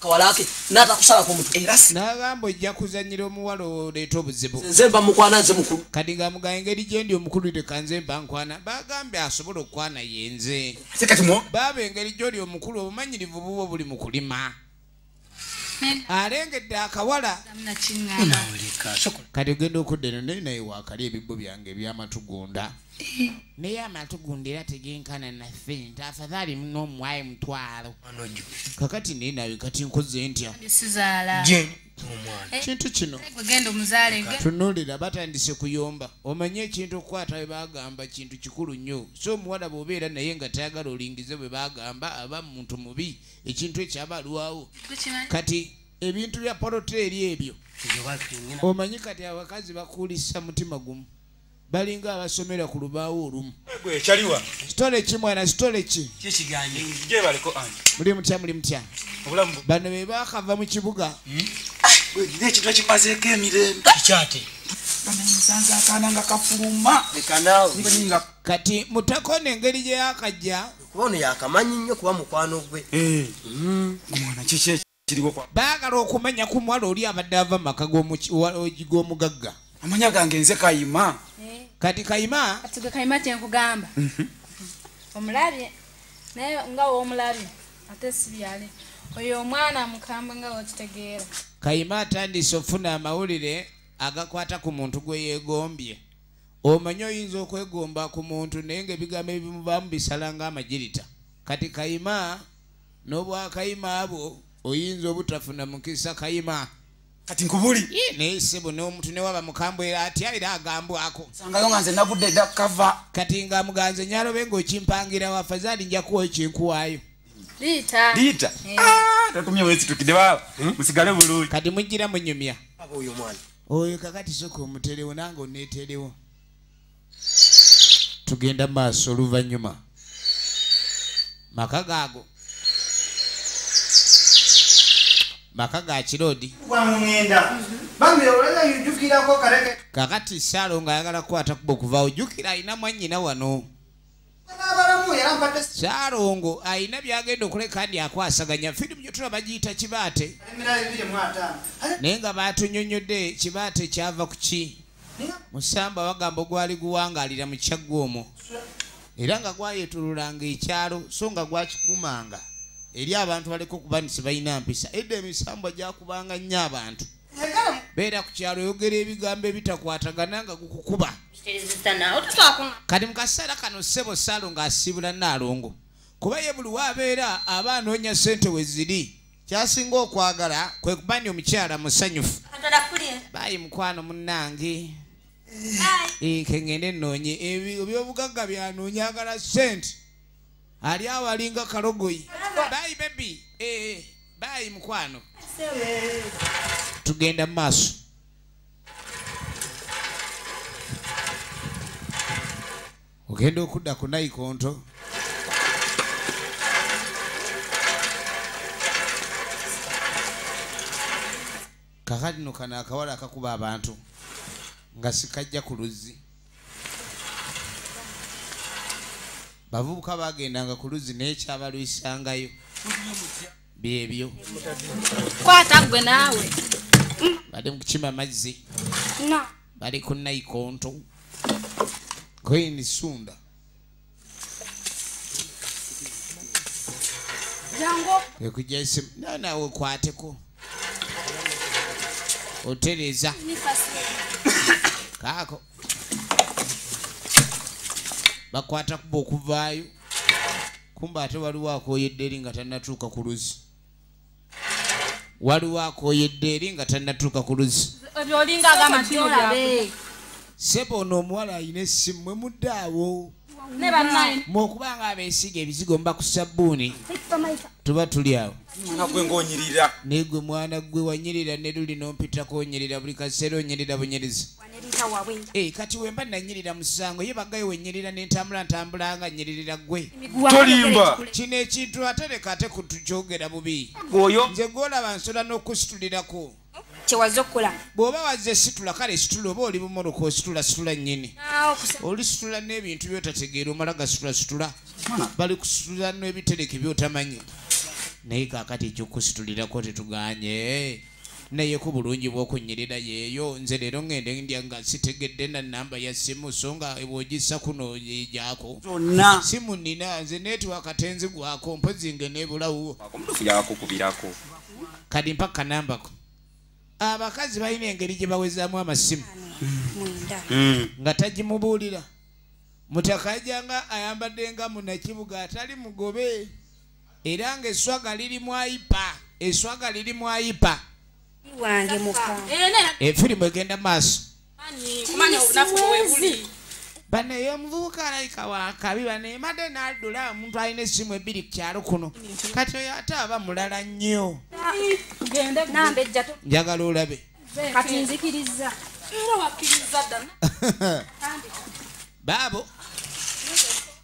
Speaker 3: Kawalake nata kusala ku mutwe.
Speaker 1: N'agamba ojja kuzannyira omuwala oleeta obuzibu.
Speaker 3: Nze mba mukwana nze mukulu.
Speaker 1: Kati nga mugamba engeri gye ndi omukulu tekanze mba nkwana. Bagambye asobola okwana yenze.
Speaker 7: Kati mo.
Speaker 1: Baba engeri gy'oli omukulu obumanyirivu bubwo buli mu kulima. Alengedde akawala. Kati ogenda okudda eno naye waakali ebibbo byange eby'amatugunda. Naye amatugunda era tegenkana naffe nti afadhali n'omuwaye mutwalo. Kakati naye nawe kati nkoze ntya. Kintu kino tunuulira batandise kuyomba. Omanye ekintu okukwata bwe bagamba kintu kikulu nnyo. So omuwala bw'obeera naye nga tayagala olingize bwe bagamba aba muntu mubi. Ekintu ekyo aba alwawo. Kati ebintu bya poloteeri ebyo omanyi kati abakazi bakuulisa mutima gumu. Balinga abasomera ku lubaawo olumu.
Speaker 7: Ekyaliwa.
Speaker 1: Sitole ki mwana sitole ki?
Speaker 7: Kikiganje. Gye baliko anje.
Speaker 1: Muli mutya.
Speaker 7: Obulamu.
Speaker 1: Bano be bakava mu kibuga.
Speaker 7: N'ekintu ekimazeeko emirembe. Kikyate. Bamenyisanze akaana nga kafuluma.
Speaker 3: Ekanaawo.
Speaker 1: Kati mutakona engeri gye yakajja.
Speaker 3: Kuba ono yakamanyi nnyo kuba mukwano gwe.
Speaker 7: Omwana kiki ekiriwo kwa.
Speaker 1: Baagala okumanya ku mwala oli abadde ava mu maka g'omugagga.
Speaker 7: Amanya gange nze Kayima.
Speaker 1: Kati Kayima.
Speaker 5: Kati Kayima kyenkugamba. Omulabye naye nga w'omulabye ate si byale. Oyo omwana mukambwe nga w'okitegeera.
Speaker 1: Kayima atandise ofuna amawulire agakwata ku muntu gwe yeegombye. Omanyi oyinza okwegomba ku muntu naye ng'ebigambo ebimuvaamu bisala ng'amagirita. Kati Kayima n'obwakayima abo oyinza obutafuna mukisa Kayima.
Speaker 7: Kati nkubuli.
Speaker 1: Naye ssebo n'omuntu ne waba mukambwe era atya era agambwako.
Speaker 7: Sangayo nga nze navudde dda kava.
Speaker 1: Kati nga muganze nyalobe ng'okimpangira wafazali nja kuwa ekinkuwaayo.
Speaker 7: Liita. Tatumye wesitukide baba. Musigale bulungi.
Speaker 1: Kati mujjira munyumya.
Speaker 3: Oyo mwana.
Speaker 1: Oyo kakati soko omuterewo nange oneeterewo. Tugenda maaso oluvannyuma. Maka gaago. maka ga kirodi
Speaker 3: Wangenda. Bambi oleza yujukirako kareke.
Speaker 1: kakati Saalongo ayagala kukwata kuba okuva ojjukira alina mwannyina wano.
Speaker 3: N'abalamu yarampate.
Speaker 1: Saalongo alina byagenda okuleka andi akwasaganya firimu gye tulaba giyita Kibaate.
Speaker 3: Emira 25.
Speaker 1: Naye nga baatunyonnyodde Kibaate kyava ku ki? Musamba bagamba gwali guwangaalira mu kyagwa omwo. Era nga gwayeetululanga ekyalo so nga gwakikuumanga eri abantu baleka okuba nti sibalina mpisa. Edda emisambwa gyakubanga nnyo abantu. Beera ku kyalo oyogera ebigambo ebitakwatagana nga gukukuba. Kati mu kaseera kano ssebo Saalongo asiibula Nnaalongo. Kuba ye buli waabeera aba anoonya ssente we ziri. Kyasinga okwagala kwe kuba nti omukyala musanyufu. Baayi mukwano munnange. Kengende nnoonye ebyobugagga byanoonya agala ssente. Ali awo alinga kalogoyi. Baayi bebi. Baayi mukwano. Tugenda mu maaso. Ogenda okudda ku Naikonto. Kakati no kana akawala akakuba abantu nga sikajja ku luzzi. Bavubuka bagendanga ku luzzi n'ekyabalwisangayo byebyo.
Speaker 6: Kwata gwe naawe.
Speaker 1: Bali mu kukima mazzi.
Speaker 6: No.
Speaker 1: Bali ku Naikonto. Queen Sunda.
Speaker 6: Jango.
Speaker 1: Ekujja isimu. Naawe kwateko. Otereza. Kaako. Bakwata kuba okuvaayo. Kumba ate waliwo akooyedde eri nga tannatuuka ku luzzi. Waliwo akooyedde eri nga tannatuuka ku luzzi.
Speaker 6: Ebyolinga agamatiyo byabe.
Speaker 1: Sebo ono omuwala alina essimu mwe muddaawo.
Speaker 6: Ne bannaye.
Speaker 1: Mwokubanga abeesiga ebizigo mba ku sabbuuni. Tuba tuli awo.
Speaker 7: Mwana gwe ng'onyirira.
Speaker 1: Naye gwe mwana gwe wanyirira ne luli n'ompitako onyirira buli kaseera onyirira bunyirizi. Kati wemba nanyirira musango ye bagayo wenyirira n'entambulanga nyiririra gwe.
Speaker 7: Tolimba.
Speaker 1: Kino ekintu ate leka ate kutukyogera bubi.
Speaker 7: Oyo.
Speaker 1: Nze gw'olaba nsola n'okusitulirako.
Speaker 6: Kyewaze okukola.
Speaker 1: Bw'oba wazze situla kale situla oba oli bumoloka ositula nnyini. Oli situla n'ebintu by'otategeera omala gasitula. Bali kusitula n'ebitereke by'otamanyi. Naye kaakati ekyokusitulirako tetuganye. Naye ku bulungi bw'okunyirira yeeyo nze leero ngende ndya nga sitegedde na nnamba ya simu so nga bw'ogissa kuno gyako.
Speaker 7: Zonna.
Speaker 1: Simu nnina nze neetiwaka tenzi gwako mpozi nge neebulawo.
Speaker 7: Omutufu yakukubirako.
Speaker 1: Kadi mpaka nambako. Abakazi balina engeri gye bawezaamu amasimu. Nga tagimubuulira. Mutakajjanga ayambadde nga munnakibuga atali mugobe. Era ng'esswaga liri mu ayipa.
Speaker 6: Wange muka.
Speaker 1: Efirimu egenda maaso.
Speaker 6: Kumanya obunafu bwebuli.
Speaker 1: Bano ey'omuvubuka alayika wakabi bano emadde n'addula omuntu alina essimu ebbiri ku kyalo kuno. Kati oyo ate aba mulala nnyo.
Speaker 6: Nambe ejja.
Speaker 1: Njagala olabe.
Speaker 6: Kati nzikiriza. Era wakkiriza ddala.
Speaker 1: Baabo.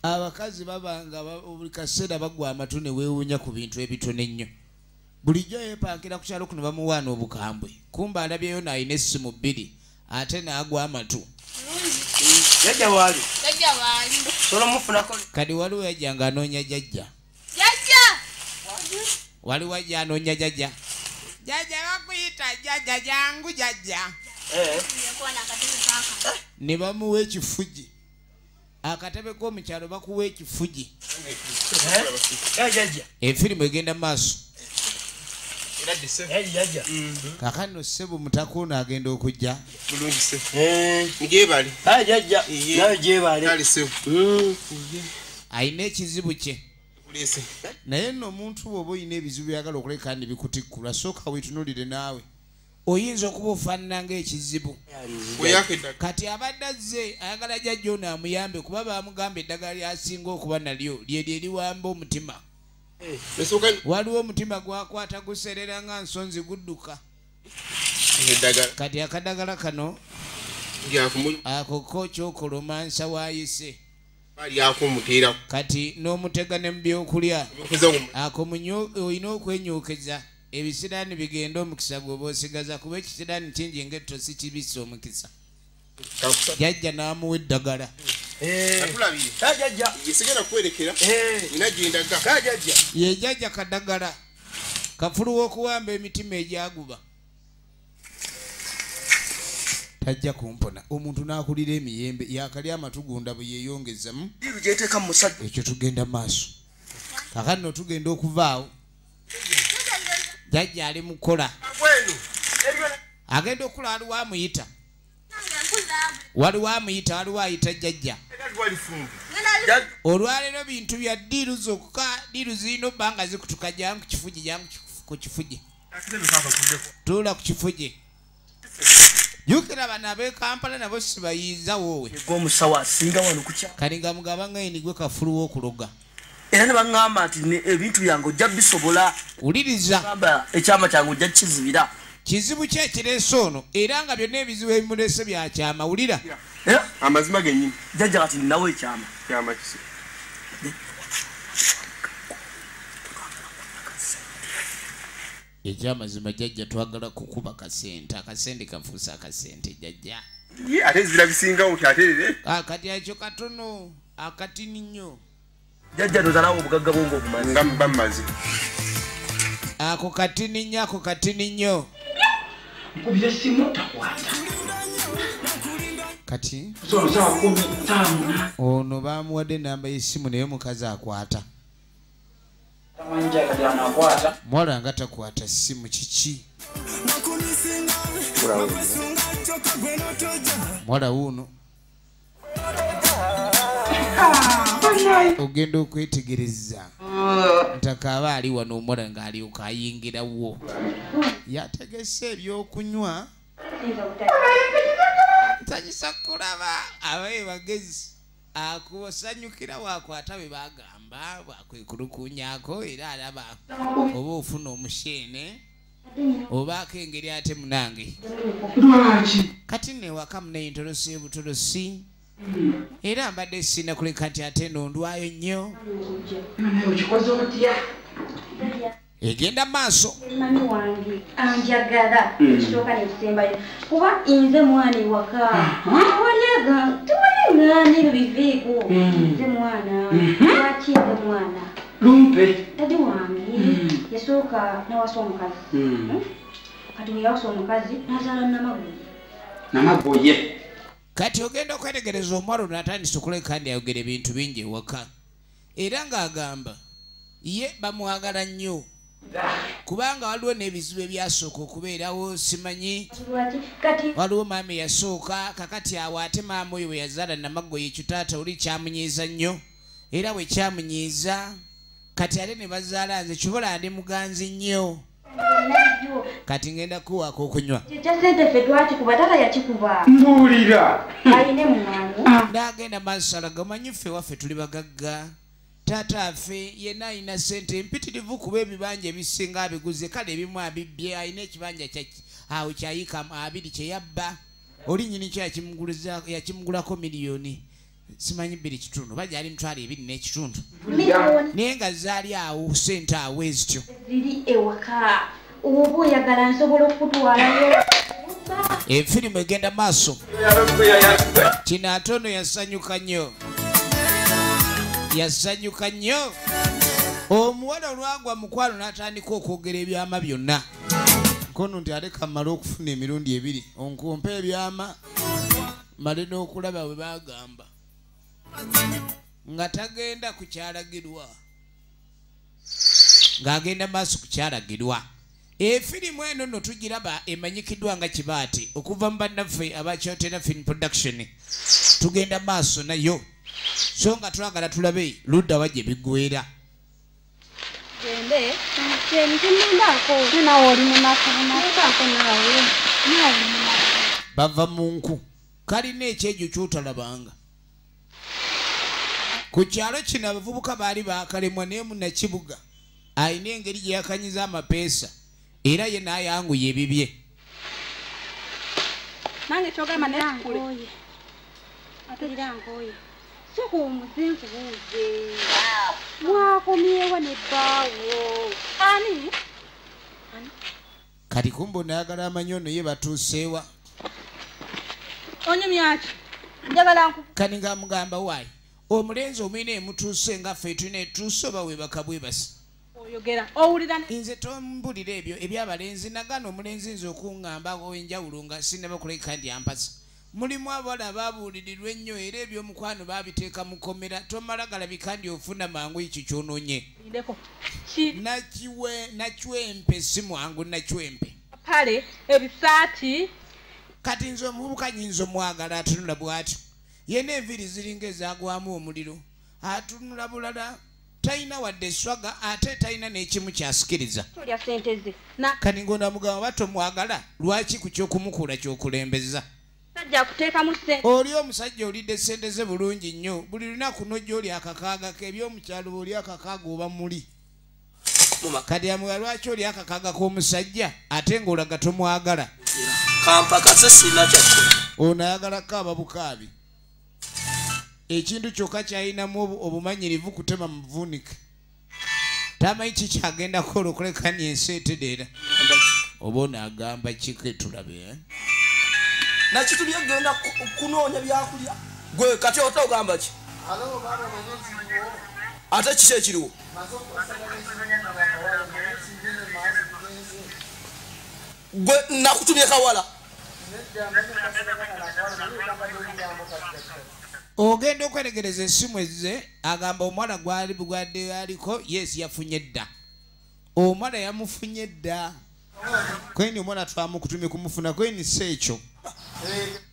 Speaker 1: Abakazi babanga buli kaseera bagwa amatu ne weewuunya ku bintu ebitono ennyo. Bulijjo yeepankira ku kyalo kuno bamuwaana obukambwe. Kumba alabyeyo n'alina essimu bbiri ate n'agwa amatu.
Speaker 4: Yajja wali. Solo mufunako.
Speaker 1: Kadi waliwo yajja ng'anoonya jjajja. Waliwo ajja anoonya jjajja. Jjajja bakuyita jjajja jangu jjajja. Ne bamuwa ekifugi. Akatebe k'omukyalo bakuwa ekifugi. Efirimu egenda maaso. Kakano ssebo mutakuno agenda okujja.
Speaker 2: Ngyebale.
Speaker 4: Jajja. Nawe gyebale.
Speaker 1: Alina ekizibu kye. Naye nno omuntu bw'oba olina ebizibu byagala okuleka kandi bikutikkula sooka weetunuulire naawe. Oyinza okuba ofaanana ng'ekizibu. Kati abadde azze ayagala jjajja ono amuyambe kuba baamugamba eddagala lyasinga okuba nalyo lyeryo eriwamba omutima. Waliwo omutima gwakwata guserera nga nsonzi gudduka. Kati akadagala kano ako ko kyokolomansa waayise. Kati n'omutega ne mu byokulya ako olina okwenyuukeza ebisirani bigenda omukisa gwoba osigaza kuba ekisirani kingi ng'etto si kibisa omukisa jajja n'amuwa eddagala ye jajja kadagala kafuluwa okuwamba emitima egyaguba tajja kumpona omuntu n'akulira emiyembe yakalya amatugunda bwe yeeyongezamu ekyo tugenda maaso kakati no tugenda okuvaawo jajja ali mukola agenda okula waliwo amuyita waliwo ayita jajja olwaleero bintu bya ddiiru zokka ddiiru zirina obba nga zikutuka jangu ku kifugi tuula ku kifugi jukira bano ab'e Kampala nabo sibayiiza woowe kali nga mugaba ngaini gwe kafuluwa okuloga
Speaker 8: era ne baŋŋamba nti ebintu byange ojja bisobola
Speaker 1: wuliriza
Speaker 8: ekyama kyange ojja kizibira
Speaker 1: kizibu ki ekireese ono era nga byonna ebizibu ebimuleese byakyama wulira
Speaker 7: amazima gennyini
Speaker 8: jjajja kati ninawo ekyama
Speaker 1: ekyamazima jjajja twagala kukuba akasente kafuusa akasente jjajja
Speaker 7: ate ezibira bisingawo kyaterere
Speaker 1: kati akyo katono akatini nnyo
Speaker 8: jjajja tozalawo obugagga bwongo obumazi
Speaker 7: nga bamazi
Speaker 1: ako katini nnyo
Speaker 9: nkubira essimu takwata
Speaker 1: kati
Speaker 9: sawa 15
Speaker 1: ono bamuwadde enamba y'essimu naye mukazi akwata
Speaker 9: tamanja kati anakwata
Speaker 1: mwala nga takwata ssimu kiki mwala wuuno ogenda okwetegereza ntakaaba ali wano omwala ng'alyoka ayingirawo yategese ebyokunywa nsanyusa kulaba abaye bagezi akusanyukira waakwata bwe bagamba bwakwekulukunyako era alaba oba ofuna omushene obaako engeri ate munange kati newaka munayintolosi ebutolosi era mbadde sina kuleka nti ate nondwayo nnyo egenda maaso
Speaker 6: mami wange anjagala ekisooka nekisembayo kuba nze mwana ewaka tewalyaga ebyo biveeko nze mwana lwaki nze mwana
Speaker 9: lumpe
Speaker 6: tadi wange yasooka nawasa omukazi kati weyawasa omukazi nazaala
Speaker 9: namagoye
Speaker 1: kati ogenda okwetegereza omwalo natandisa okuleka ndi ayogera ebintu bingi ewaka era ng'agamba ye bamwagala nnyo kubanga waliwo n'ebizibu ebyasooka okubeerawo simanyi waliwo maama eyasooka kakati awo ate maama oyo bwe yazaala namagoye ekyo taata oli kyamunyiiza nnyo era bwe kyamunyiiza kati ate ne bazaala nze kibola ndi muganzi nnyo kati ngenda kuwaako okunywa
Speaker 6: kyasente ffe twakikuba taata yakikuba
Speaker 9: mbuulira
Speaker 6: ayine mumwanyi
Speaker 1: ndagenda maaso alaga omanyi ffe waffe tuli bagagga taata affe yenna alina sente empitirivu kuba ebibanja ebisinga abiguze kale ebimu abibbye alina ekibanja awo kyayika 2 kye yabba oli nyini kyo yakimugulako miliyoni simanyi 2.5 bajja ali mitwalo 2.5 naye nga zaali awo sente awo ezityo
Speaker 6: ziri ewaka oba oyagala nsobola okutwalayo
Speaker 1: efirimu egenda maaso kino ate ono yasanyuka nnyo omuwala olwagwa mukwano n'atandika okwogera ebyama byonna kono nti aleka mmale okufuna emirundi 2 onkumpa ebyama male n'okulaba bwe bagamba nga tagenda ku kyalagirwa ng'agenda maaso ku kyalagirwa efirimu eno nno tugiraba emanyikiddwa nga kibaate okuva mu bannaffe aba KYOTERA film production tugenda maaso nayo so nga twagala tulabe ludda wajja biggwera
Speaker 6: gende kyentimandako nawe oli munakubunaako nawe
Speaker 1: bava mu nku kalina ekyejo kyotalabanga ku kyalo kino abavubuka baali bakalemwa naye munakibuga alina engeri gye yakanyiza amapeesa era ye naayanguye ebibye
Speaker 6: nange kyogamba naye ate soko omuze nkubuuze mwakomyewa ne bbaawo ani
Speaker 1: kati kumbo nayagala amanyono ye batuuseewa
Speaker 5: onyumyaki njagala nku
Speaker 1: kani nga mugamba waayi omulenzi omwine emutuuse nga ffe tulina etuuse oba webaka bwebasi
Speaker 5: oyogera owulira
Speaker 1: nze tombulira ebyo ebyabalenzi nagana omulenzi nze okuŋŋamba ow'enjawulo nga sinnabakuleka ndi ampasa mulimu abawala ababuulirirwa ennyo era ebyomukwano baabiteeka mu komera tomala galabika ndi ofuna mangu ekyo kyonoonye nakiwempe si mwangu nakiwempe
Speaker 5: pale ebisaati
Speaker 1: kati nze omuvubuka nyinza omwagala atunula bw'atyo yena enviiri ziringa ezagwamu omuliro atunula bulala talina wadde eswaga ate talina n'ekimu kyasikiriza kati ng'onamugamba batomwagala lwaki ku ky'okumukula ky'okulembeza oli omusajja olidde sente ze bulungi nnyo buli lunaku nojja oli akakaaga ke ebyomukyalo oli akakaaga oba muli kati amuga lwaki oli akakaaga k'omusajja ate ng'olaga tomwagala ono ayagalako ababukaabi ekintu kyokka kyalinamu obumanyirivu kutema muvunike tamanyi kikyagenda kukola okulekani ensi etereera oba onaagamba kike tulabe
Speaker 8: nakitulya genda kunoonya byakulya gwe kati otogamba ki ate kiki ekiriwo gwe nakutumye kawala
Speaker 1: ogenda okweregereza essimu ezze agamba omwana gwali bugwadde aliko yes yafunye dda omwana yamufunye dda kweni omwana twamukutumye kumufuna kweni si ekyo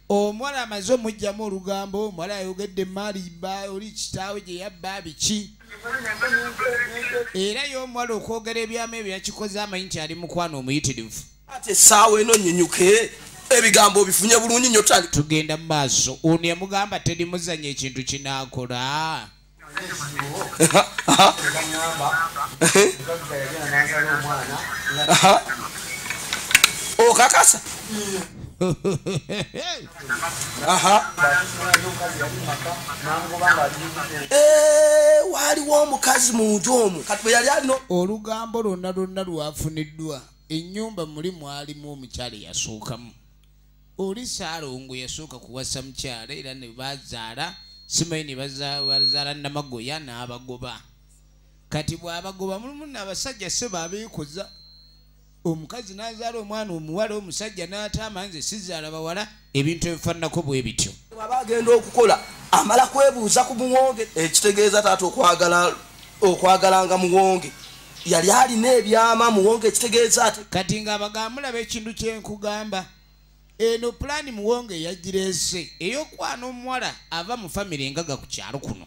Speaker 1: omwana amaze omugjamu olugambo omwana ayogedde maaliba oli kitaawe gye yabba biki era y'omwala okwogera ebyama ebyo yakikoze amanyi nti ali mukwano omuyitirivu
Speaker 8: ate essaawa eno nnyonyuke ebigambo bifunye bulungi nnyo tali
Speaker 1: tugenda mu maaso ono yamugamba teri muzanya ekintu kinaakola
Speaker 8: okakasa waaliwo omukazi muntu omu kati bwe yali alina
Speaker 1: olugambo lwonna lwonna lwafuniddwa ennyumba muli mwalimu omukyala eyasookamu oli Saalongo yasooka kuwasa mukyala era ne bazaala simanyi ne bazaala Namagoya n'abagoba kati bw'abagoba mulimu n'abasajja se baabeekoza omukazi n'azaala omwana omuwala omusajja n'ataama nze sizaala bawala ebintu ebifaananako bwe bityo
Speaker 8: bw'aba agenda okukola amala kwebuuza ku muwonge ekitegeeza taata okwagalanga muwonge yali alina ebyama muwonge ekitegeeza ate
Speaker 1: kati ng'abagambulaba ekintu kyenkugamba eno pulaani muwonge yagireese ey'okwana omuwala ava mu famire engaga ku kyalo kuno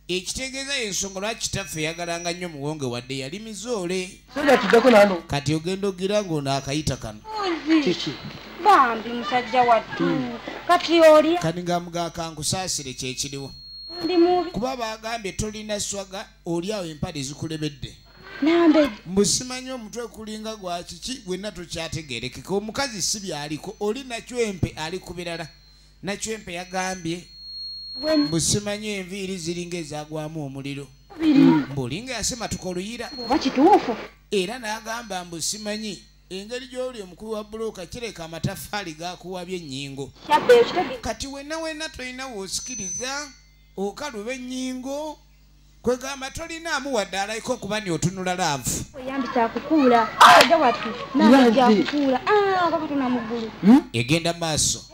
Speaker 1: ekitegeeza y'ensonga lwaki kitaffe yagalanga nnyo muwonge wadde yali mizoole kati ogenda ogira ng'ono akayita kano
Speaker 6: bambi musajja wattu kati oli
Speaker 1: kati ngamuga kankusaasire kyekiriwo kuba bagambye tolina swaga oli awo empale zikulebedde mbusimanyi omutwe kulinga gwa kiki bwenna tokyategerekeka omukazi si byaliko oli nakyempe ali ku birala nakyempe yagambye mbusimanyi enviiri ziringa ezagwamu omuliro mbulinga yasematuka oluyira era n'agamba mbusimanyi engeri gy'oli omukulu wa bulooka kireka amatafaali gakuwabya ennyingo kati wenna tolina woosikiriza okaluba ennyingo kwegamba tolinaamu wadde alayiko okuba ni otunula laavu egenda maaso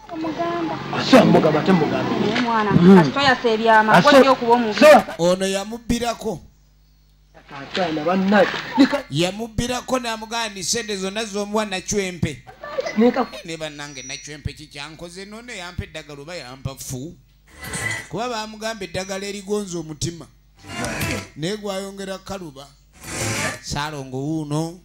Speaker 1: ono yamubbirako n'amugamba sente zonna z'omuwa nakyempe ne bannange nakyempe kikyankoze nono yampa eddagala oba yampa fu kuba bamugamba eddagala erigonza omutima naye gwayongera kaluba Saalongo wuuno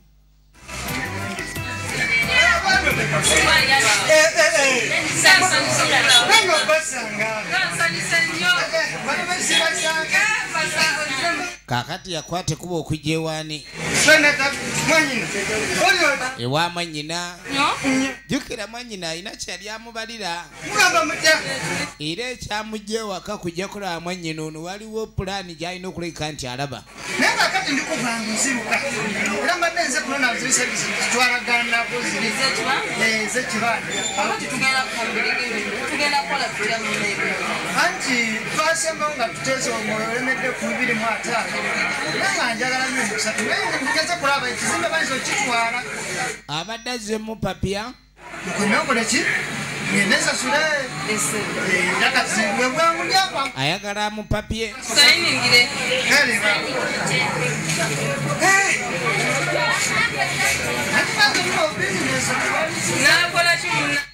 Speaker 1: kakati yakwate kuba okujewani ewa mwanyina jukira mwanyina alina kyali amubalira era ekyamujja ewaka kujja kulaba mwanyina ono waliwo pulaani gy'alina okuleka nti alaba
Speaker 3: naye kakati ndikuvanga nziruka era mbadde nze kunona zirisebisi twalagana nako anti twasembawo nga tuteeze omwoyo olemedde ku 25 naye njagala nnyo musatu naye ngeze kulaba ekizimbe bayinza okitwala
Speaker 1: abadde azzemu papya
Speaker 3: nkomeokoleki ngendesasule ndakazimbe bwangu lyakwa
Speaker 1: ayagala mu papye
Speaker 5: sayiningire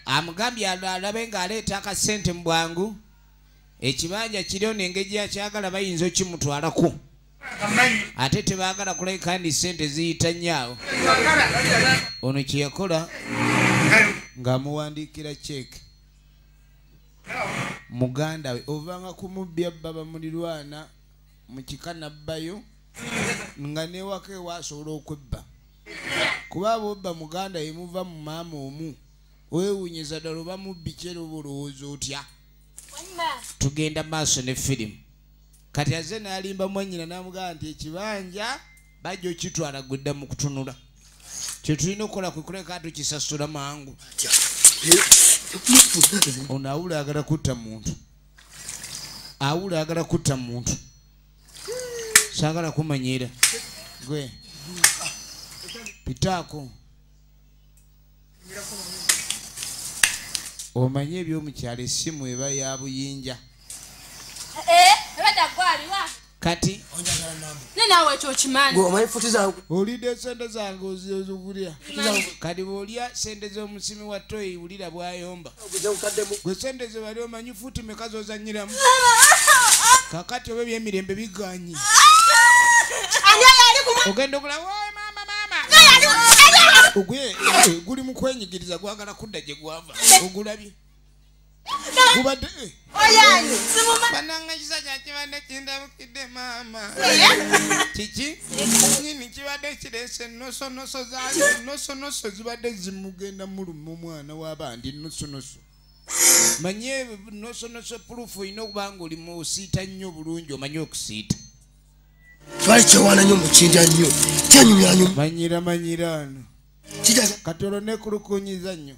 Speaker 1: amugambye alabe ng'aleeta akasente mu bwangu ekibanja kiriyo n'engeri yakyagala bayinza okimutwalako ate tebaagala kulabika ndi sente ziyita nnyo awo ono kye yakola ng'amuwandiikira ceeke muganda we ovanga kumubbya baba mulirwana mu kika nabbayo nga newaka ewasobola okwebba kuba abobba muganda yemuva mu maama omu weewuunyiza ddala oba mubbi kyera oba olowooza otya tugenda maaso ne firimu kati aze n'alimba mwannyina n'amugamba nti ekibanja bajja okitwala gwedda mu kutunula kyetulina okukola kwe kuleka tukisasula mangu ono awula ayagala kutta muntu awula ayagala kutta muntu saagala kumanyira gwe pitaako omanye ebyomukyalo essimu eba ya buyinja kati
Speaker 5: nenawe ekyo okimanyi
Speaker 1: olidde sente zange ozigulya kati bw'olya sente z'omusimi wa toyi wulira bwayomba gwe sente ze bali omanyi fuuti meka zozanyiramu kakati oba ebyemirembe biganyi ogenda okulaba oye maama ogwe guli mu kwenyigiriza gwagala kudda gye gwava ogulabye gubadde bananga kisajja kibadde kindabukidde maama kiki nyini kibadde kireese ennosonoso zaali ennosonoso zibadde zimugenda mulumu omwana w'abandi ennosonoso manye ennosonoso purufu olina okuba nga oli musiita nnyo bulungi omanye okusiita
Speaker 8: twali kyewaana nnyo mukindya nnyo kyenyumya nnyo
Speaker 1: manyira ano katolo nekulukunyiza nnyo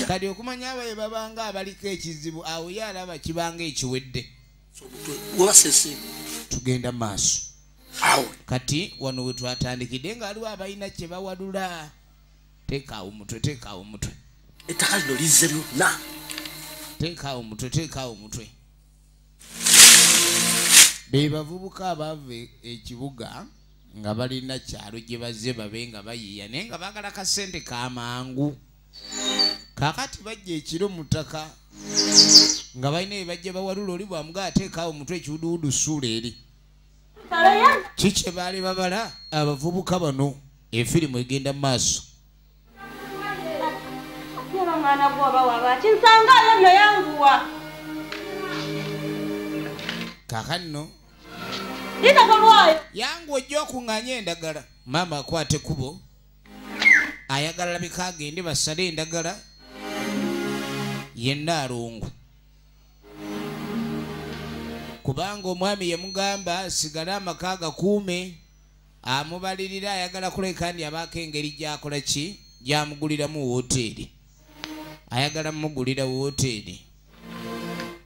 Speaker 1: kati okumanya abaye babanga abaliko ekizibu awo ye alaba kibanga ekiwedde tugenda maaso kati wano we twatandikidde ng'aliwo abalina kye bawadula teekaawo mutwe
Speaker 8: ettaka lino lizze lyonna
Speaker 1: teekaawo mutwe be bavubuka abaava ekibuga nga balina kyalo gye bazze babe nga bayiiya naye nga baagala kasente kamangu kakati bajja ekiro mutaka nga balina bye bajja bawalula oli bwamuga ateekaawo mutwe ekiwuduwudu ssuula eri kikye baali babala abavubuka bano efirimu egenda mu maaso kakati no yangu ojja okuŋŋaanya endagala maama akwate kubo ayagala labika agende basale endagala yenna alongo kubanga omwami yamugamba asigale amaka gakuume amubalirira ayagala kuleka ndi abaako engeri gyakola ki gyamuguliramu woteeri ayagala mugulira woteeri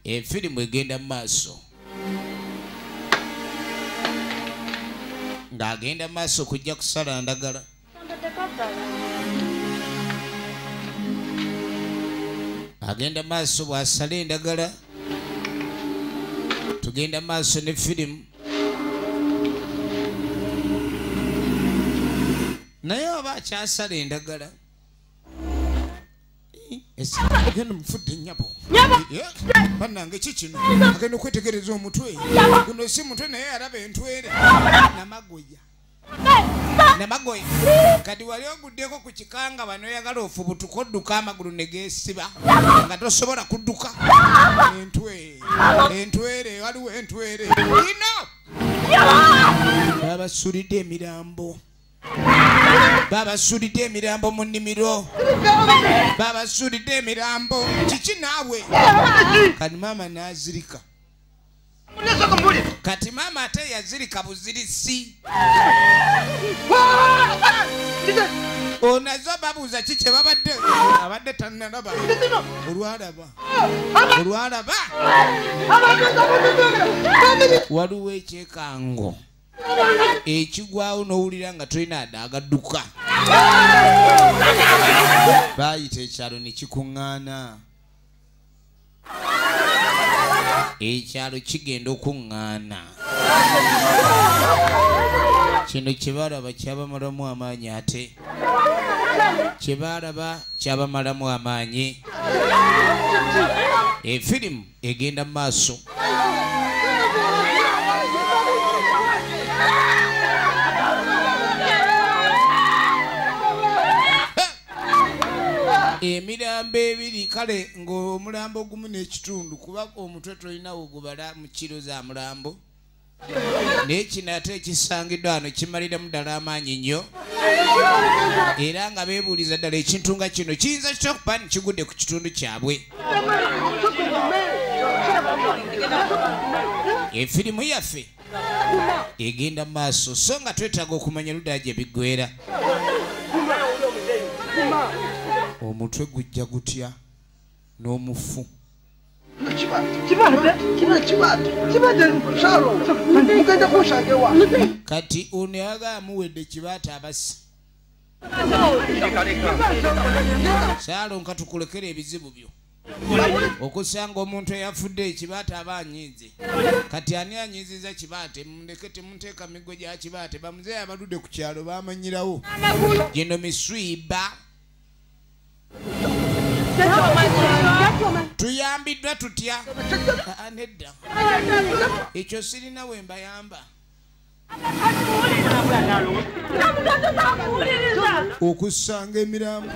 Speaker 1: efirimu egenda mu maaso ng'agenda maaso kujja kusala ndagala agenda maaso bw'asala endagala tugenda maaso ne firimu naye oba akyasala endagala agenda mufudde nnyabo bannange kikino agenda okwetegereza omutwe guno si mutwe naye alaba entwere namagoya kati wali oguddeko ku kikanga bano oyagala ofubutuka odduka amagulu ne geesiba nga tosobola kudduka entwere waliwo entwere ino babasulidde emirambo babasulidde emirambo mu nnimiro babasulidde emirambo kiki naawe kati maama n'azirika kati maama ate yazirika buzirisi onazo babuuza kiki babadde abadde tannalaba olwalaba waliwo ekyekango ekigwawo n'owulira nga tolina adaagadduka baayita ekyalo ne kikuŋŋaana ekyalo kigenda okuŋŋaana kino kyebalaba kyabamalamu amaanyi ate kyebalaba kyabamalamu amaanyi efirimu egenda mu maaso emirambo ebiri kale ng'omulambo ogumu n'ekitundu kuba omutwe tolinawo gubala mu kiro za mulambo naye kino ate ekisangiddwa wano kimaliramu ddala amaanyi nnyo era nga beebuuliza ddala ekintu nga kino kiyinza kitya okuba nikigudde ku kitundu kyabwe efirimu yaffe egenda mu maaso so nga twetaaga okumanya ludda gye biggweera omutwe gujja gutya n'omufu kati ono yaga amuwedde kibaate abasi saalo nka tukulekera ebizibu byo okusanga omuntu eyafudde ekibaate aba anyiize kati ani anyiiziza kibaate mundeke temunteeka migo gya kibaate bamuzeeyi abaludde ku kyalo bamanyirawo gino miswiba tuyambiddwa tutya nedda ekyo sirina we mbayamba okusanga emirambo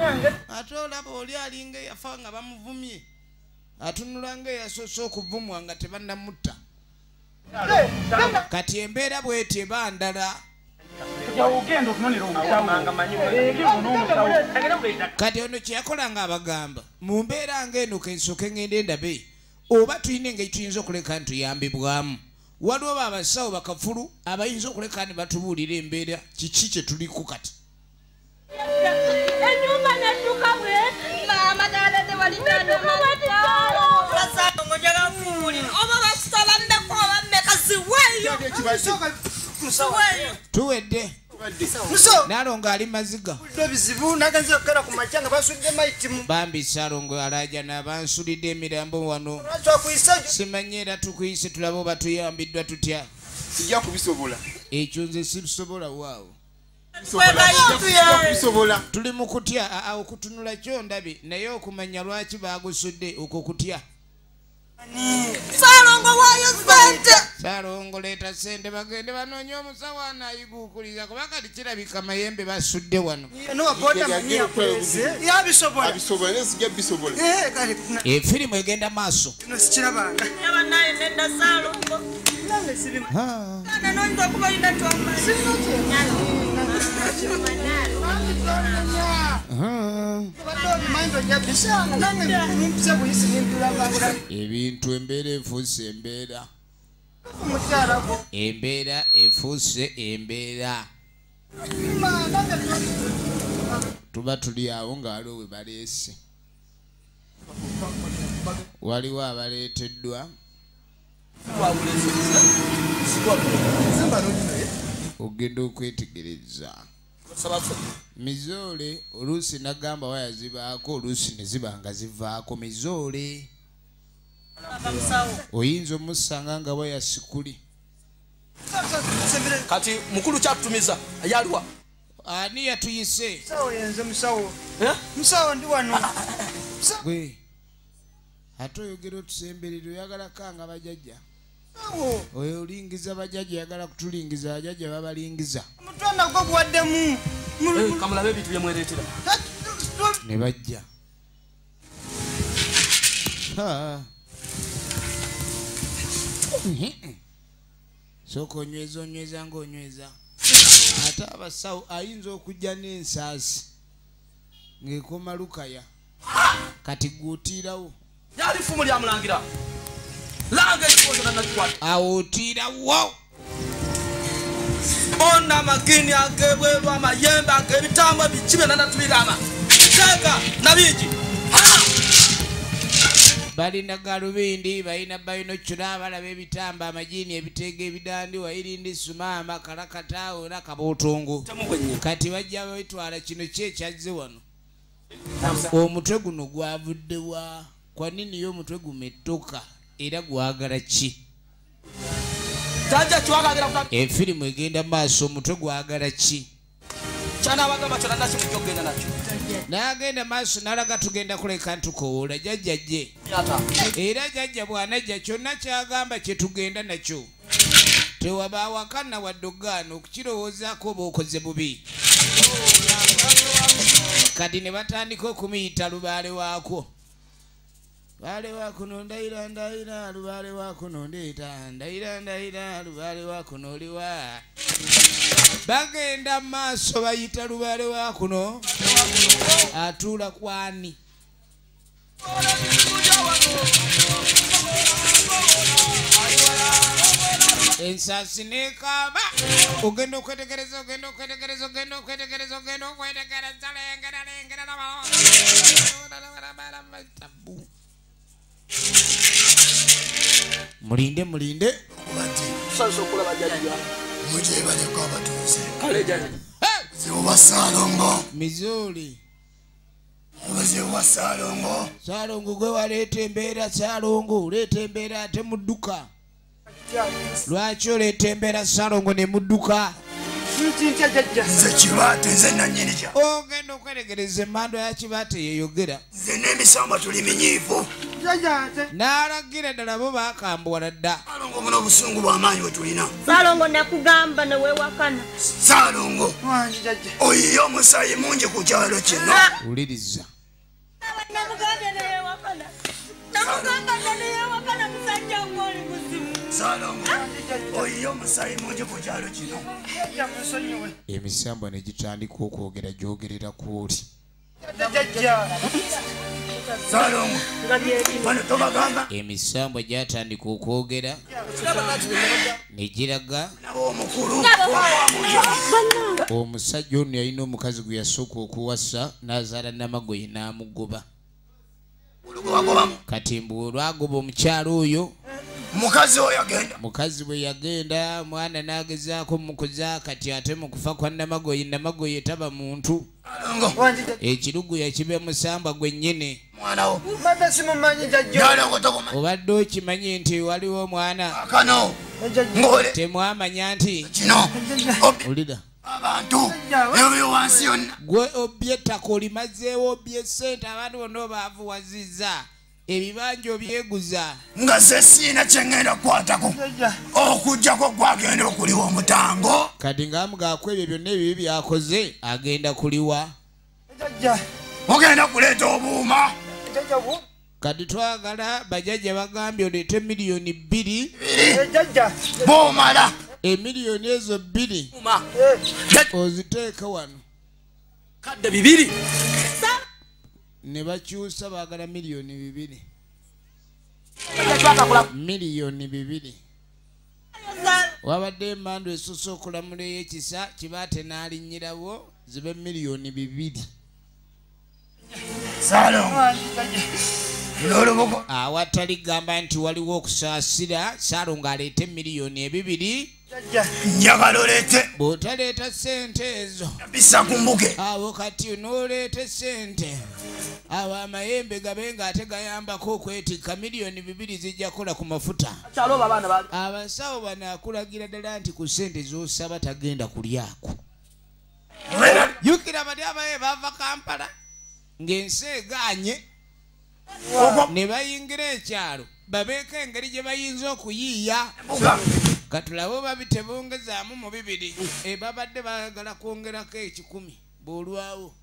Speaker 1: ate olaba oli alinga eyafa nga bamuvumye atunula nga eyasoose okuvumwa nga tebannamutta kati embeera bweti eba ndala kati ono kyeyakolanga abagamba mu mbeera ng'eno kensooke ngende ndabe oba tulina engeri tuyinza okuleka ntuyambibwamu waliwo baabasawo bakafulu abayinza okuleka ne batubuulira embeera kiki kye tuliko kati
Speaker 10: enyumba nedduka bwe maama dala ne oba basitala mmeka oba mmeka ziweeyo
Speaker 1: tuwedde nalongo ali maziga bambi salongo alaja n'abansulidde emirambo wano simanye era tukuyise tulabe oba tuyambiddwa tutya
Speaker 7: sijja kubisobola
Speaker 1: ekyo nze sibisobola waawo tuli mu kutya okutunula kyo ndabe naye okumanya lwaki bagusudde okwo kutya
Speaker 10: Salongo wayo sente
Speaker 1: Salongo leeta sente bagende banoonye omusawo anayiguukuliza kuba kati kirabika mayembe basudde wano efirimu egenda maaso ebintu embeera efuuse embeera efuuse embeera tuba tuli awo nga waliwo we baleese waliwo abaleeteddwa ogenda okwetegereza mizoole oluusi nagamba waya zibaako oluusi ne ziba nga zivaako mizoole oyinza omusanga nga waya sikuli
Speaker 8: kati mukulu kyatutumiza ayaliwa
Speaker 1: ani yatuyise
Speaker 3: musawo ndi wano
Speaker 1: gwe ate oyogera otusemberero oyagala kanga bajajja oyo olingiza bajajja yagala kutulingiza bajajja babalingiza
Speaker 3: mutwana gwo gwaddemu
Speaker 8: kamulabe ebintu byemwereetera
Speaker 1: ne bajja soko onyweza ng'onyweza ate abasawo ayinza okujja n'ensaasi ng'ekoma lukaya kati guutiirawo
Speaker 8: yali ffumu lya mulangira langa ekikozo nannakikwata
Speaker 1: awo otiirawo
Speaker 8: ona amagini agebweru amayembe ag'ebitambo bikibe nanatubirama teeka nabingi
Speaker 1: balina galubindi balina bayinocula balaba ebitambo amajini ebiteega ebidandi wairindi sumaama kalakataawo nakabuutungu kati bajja babitwala kino kyekyazze wano omutwe guno gwavuddewa kwa nini yo omutwe gumettoka era gwagala ki efirimu egenda maaso omutwe gwagala ki n'agenda maaso n'alaga tugenda kuleka ntukowoola jjajja gye era jjajja bw'anajja kyonna kyagamba kye tugenda nakyo tewabaawakanna wadde ogaana okukirowoozaako oba okoze bubi kati ne batandika okumuyita lubaale waakwo lubaale waakuno ndayira lubaale waakuno ndeeta ndayira lubaale waakuno oliwa bagenda maaso bayita lubaale waakuno atuula kwani ensaasi nekaaba ogenda okwetegereza mulinde
Speaker 2: mujebaleko abatuuze ziwa Saalongo
Speaker 1: Missouri
Speaker 2: ziwa Saalongo
Speaker 1: gwe waleeta embeera Saalongo leeta embeera ate mudduka lwaki oleeta embeera Saalongo ne mudduka
Speaker 2: nze Kibaate nze nannyini kya
Speaker 1: ogenda okweregereza emmando ya Kibaate yeyogera
Speaker 2: nze n'emisamba tuli minyiivu
Speaker 1: n'alagira ddala bo baakambuwala dda
Speaker 2: Saalongo muno obusungu bw'amaanyi bwe tulina
Speaker 10: Saalongo nakugamba neweewakana
Speaker 2: Saalongo oyiye omusaayi mungi ku kyalo kino
Speaker 1: wuliriza
Speaker 2: Saalongo oyiye omusaayi mungi ku kyalo kino
Speaker 1: emisambwa ne gitandika okwogera gyogerera kw'oli
Speaker 2: Saalongo bano tobagamba
Speaker 1: emisambwa gyatandika okwogera ne giraga
Speaker 2: omukulu
Speaker 1: omusajja ono yalina omukazi gwe yasooka okuwasa n'azaala namagoye n'amugoba kati mbu olwagoba omukyalo oyo mukazi bwe yagenda mwana n'agezaako mukuza kati ate mu kufa kwa namagoye taba muntu ekirugu yakibe musamba gwennyini obadde okimanyi nti waliwo omwana temwamanya nti olida
Speaker 2: abantu ebyo wansi yonna
Speaker 1: gwe obbye ettaka olimazeewo obbye ssente abantu bonna obaavuwazizza ebibanja obyeguza
Speaker 2: nga ze siina kye ŋŋenda kukwatako okuggyako gwagenda okuliwa omutango
Speaker 1: kati ng'amugaako ebyo byonna ebibi byakoze agenda kuliwa
Speaker 2: ogenda kuleeta obuuma
Speaker 1: kati twagala bajjajja bagambye oleete miliyoni 2
Speaker 2: boomala
Speaker 1: emiliyoni ezo 2 oziteeka wano
Speaker 8: kadde 2
Speaker 1: ne bakyusa baagala miliyoni 2 wabadde emmandu esusse okulamula ey'ekisa Kibaate n'alinnyirawo zibe miliyoni 2 awatali gamba nti waliwo okusaasira Saalongo aleete miliyoni 2
Speaker 2: njagala oleete
Speaker 1: bw'otaleeta ssente ezo
Speaker 2: bisakumbuke
Speaker 1: awo kati n'oleeta ssente awo amayembe gabe ng'ate gayambako okwetikka miliyoni 2 zijja kukola ku mafuta abasawo bano akulagira ddala nti ku ssente z'osaba tagenda kulyako jjukira bali abaye bava Kampala ng'ensi egaanye ne bayingira ekyalo babeeko engeri gye bayinza okuyiiya katulabo babi tebongezaamu mu 2 babadde baagala kwongerako 10 bw'olwawo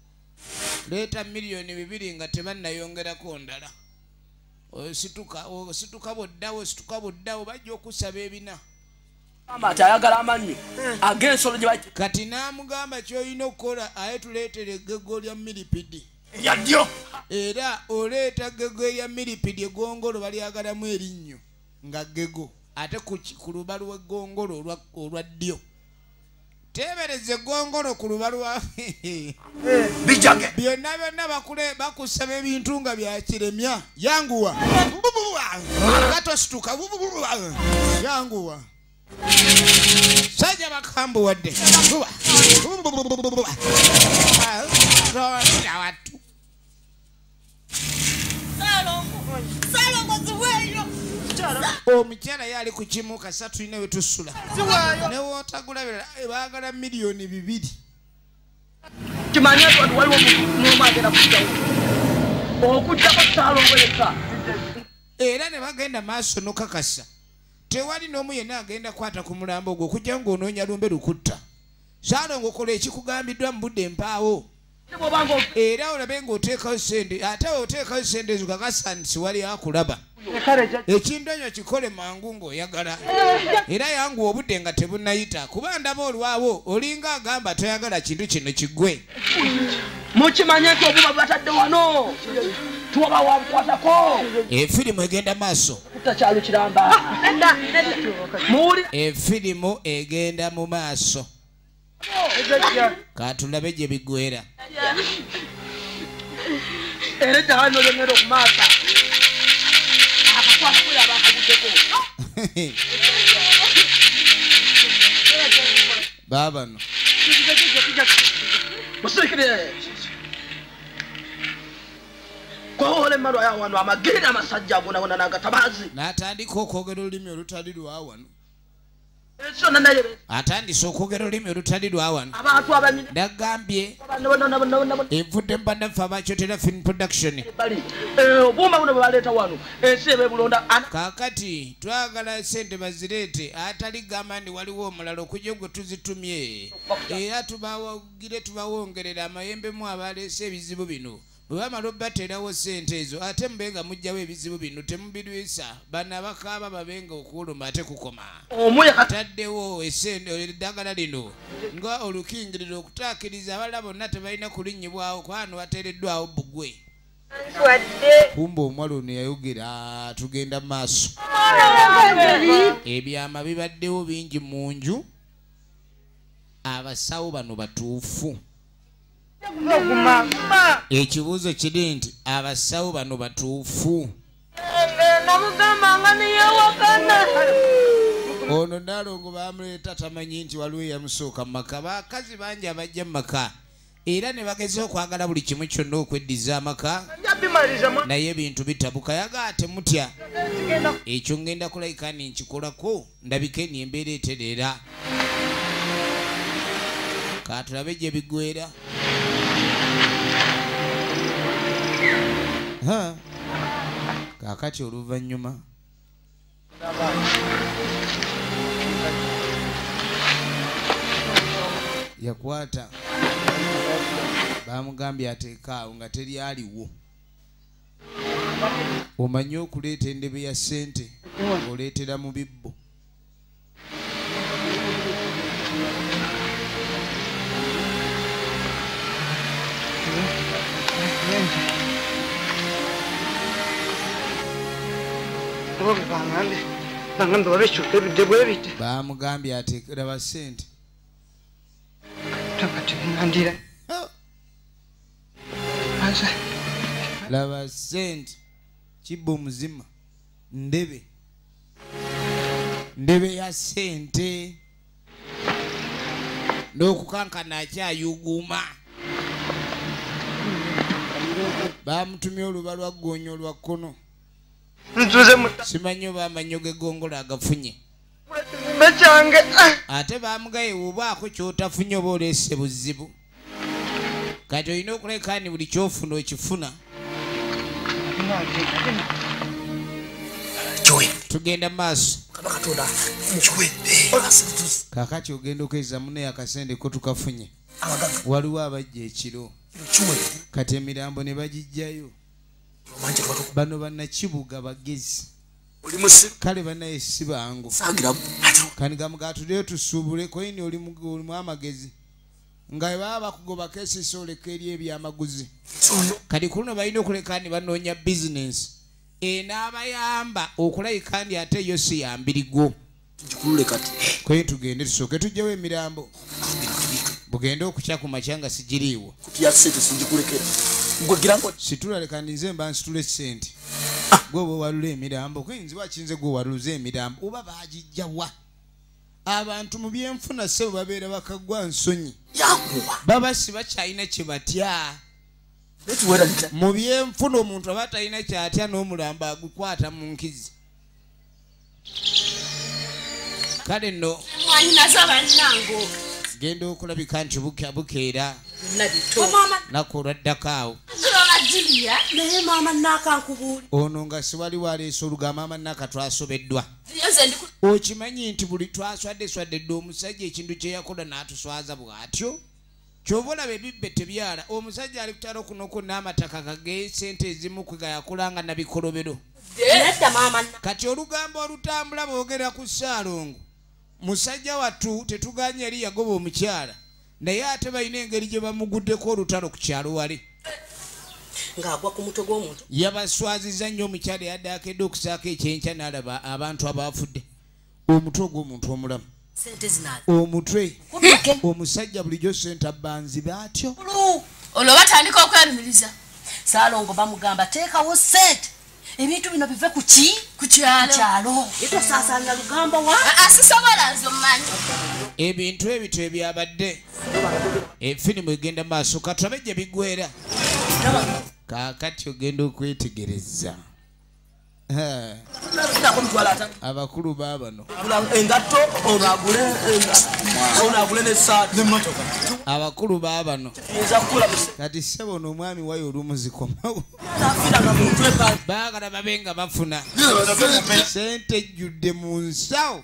Speaker 1: leeta miliyoni 2 nga tebannayongerako ndala osituka bwoddawo bajja okusaba ebina
Speaker 8: ati ayagala amannyo ag'ensolo gye baki
Speaker 1: kati n'amugamba ky'olina okukola aye tuleetere eggego lya milipidi
Speaker 2: eryadyo
Speaker 1: era oleeta ggego erya milipidi eggongolo balyagalamu erinnyo nga ggego ate ku lubalu lw'eggongolo olwa ddyo teebereza eggongolo ku lubalu lwa
Speaker 2: bijage
Speaker 1: byonna bakusaba ebintu nga byakiremya yanguwa gatosituka yanguwa sajja bakambu wadde watu omukyala yali ku kimu kasatu ine we tusula ne wootagulabira baagala miliyoni 2
Speaker 8: kimanya watu waliwo mumagenda kujjawo okujjako Saalongoleka
Speaker 1: era ne bagenda maaso nokakasa tewali n'omu yenna agenda kwata ku mulambo ogwo okujja ng'onoonya lumbe lukutta Saalongo kola ekikugambiddwa mu budde empaawo era olabe ng'oteekayo sente ate oteekayo sente ezo kakasa nti wali akulaba ekindonyo kikole mangu ng'oyagala era yangu obudde nga tebunnayita kuba ndaba olwawo olinga agamba toyagala kintu kino kiggwe
Speaker 8: mukimanye nti obuba bwatadde wano tuwaba wabukwatako
Speaker 1: efirimu egenda maaso
Speaker 8: kutakyalo kiramba
Speaker 1: efirimu egenda mu maaso katulabe gye biggwera
Speaker 8: era jahano lyengenda okumaasa akakwakula abakabuddeko
Speaker 1: baabano
Speaker 8: musikire kohole maro ya wano amagenda amasajja agona nagatabazi
Speaker 1: n'atandika okwogera olulimi olutali lwa wano
Speaker 8: ekyo nanaye
Speaker 1: atandise okwogera olulimi olutali lwa wano
Speaker 8: abantu abanyina
Speaker 1: nagambye evudde mu bannaffe abakyotera film production
Speaker 8: obuuma buno bwebaleeta wano ensi ebebulonda
Speaker 1: kaakati twagala sente bazireete atali gamba ndi waliwo omulala okujja gwe tuzitumye era tubawongerera amayembe mu abaleese ebizibu bino bwe bamala obbateerawo sente ezo ate mubenga mujjawo ebizibu bino temubirwisa bana bakaaba babenga okuwuluma ate kukoma taddewo eddagala lino nga olukingiriro okutaakiriza abalala bonna tebalina kulinnyibwawo kwano bateereddwawo bugwe kumba omwala ono yayogera tugenda mu maaso ebyama bibaddewo bingi mu nju abasawo bano batuufu ekibuuzo kiri nti abasawo bano batuufu ono Nalongo bamuleeta tamanyi nti waliwo eyamusooka mu maka bakazi bangi abajja mu maka era ne bagezaho okwagala buli kimu kyonna okweddiza amaka naye ebintu bitabuka yagaa temutya ekyo ngenda kulayika ni nkikolako ndabike ni embeera etereera katulabe gye biggwera kaakati oluvannyuma yakwata bamugambye ateekaawo nga teri aliwo omanye okuleeta endebe ya ssente oleetera mu bibbo bamugambye ateekera ssente laba ssente kibbo muzima ndebe ya ssente n'okukankana akyayuguuma bamutumye oluba lwa ggoonya olwa kkono simanyi oba amanyo g'eggongolo agafunye ate bamugaye obaako kyotafunye oba oleese buzibu kati olina okuleka ni buli kyofuna okifuna tugenda mu maaso kaakati ogenda okeza munaye akasente ko tukafunye waliwo abajja ekiro kati emirambo ne bagijjayo bano bannakibuga bagezi kale banaye si bangu kandi gamugatuleyo tusuubule koyini olimu amagezi nga baba bakugoba kesisi oleka eri ebyamaguzi kati kuno balina okuleka ni banoonya bizinesi enaabayamba okulayika ndi ate yo si yambirigwo koye tugende tusooke tujjawo emirambo bugende okukya ku makya nga sigiriiwo situlaleka ndinze mba nsitula esente gwe oba owalula emirambo kuyinzibwa kinze gwe owaluza emirambo oba bagijjawa abantu mu byenfuna ssebo babeera bakaggwa nsonyi baba si bakyalina kye batya mu byenfuna omuntu aba talina kyatya n'omulambo agukwata mu nkizi kale nno genda okulabika nti bukeera nakku olwaddako awo
Speaker 10: naye maama nakankubuli
Speaker 1: ono nga siwali waleesa oluga maama naka twasobeddwa okimanyi nti buli twaswadde dde omusajja ekintu kye yakola n'atuswaza bw'atyo ky'oba olaba ebibbe tebyala omusajja ali kutalo kunoko n'amataka kage sente ezimu kwe gayakolanga nabikolobero kati olugambo olutambula boogera ku Ssaalongo musajja wattu tetuganye yali yagoba omukyala naye ate balina engeri gye bamuguddeko olutalo ku kyalo wali
Speaker 10: ng'agwa ku mutwe gw'omuntu
Speaker 1: yabaswaziza nnyo omukyala yaddakedde okusaako ekyenkya n'alaba abantu abaafudde omutwe ogw'omuntu omulamu omutwe omusajja bulijjo sente abbanzi baatyo
Speaker 10: olwo batandika okwerumiriza Ssaalongo bamugamba teekawo sente ebintu bino bive ku kyalo etosaasaanya lugambo wa asisobola nze omumanyi
Speaker 1: ebintu ebito ebyabadde efirimu egenda maaso katulabe gye biggwera kaakati ogenda okwetegereza abakulu baabano
Speaker 8: engatto onagule nesaati
Speaker 1: abakulu baabano kati sebono omwami wayo olumuzikomawo baagala babe nga bafuna sente ejjudde mu nsawo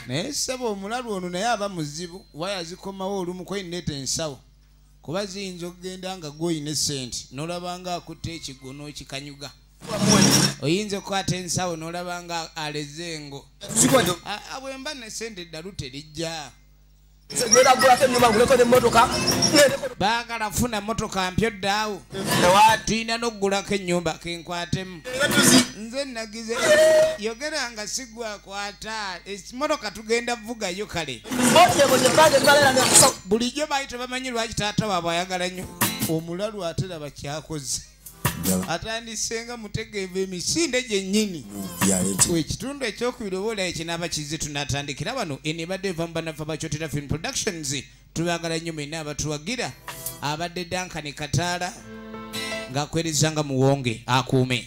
Speaker 1: naye sebo omulalu ono naye aba muzibu waya zikomawo olumu koyineta ensawo kuba ziyinza okugenda nga gwoyina esente n'olabanga akutte ekigo n'okikanyuga oyinza okukwata ensawo n'olabanga aleze engo bwemba nesente eddalu terijja baagala funa motoka mpyo ddaawo tuyina n'okugulako ennyumba kenkwatemu nze nagize yogera nga sigwakwata emotoka tugenda vugayo kale bulijjo baali tebamanyi lwaki taata waabwe ayagala nnyo omulalu ate laba kyakoze atandisenga mutegeeva emisinde gyennyini ekitundu ekyokubiri oba olayo kinaaba kize tunatandikira bano enebadde eva mu banafa bakyotera film productions tubagala nnyo mwena abatuwagira abadde duncan kataala ng'akwerezanga muwonge akuume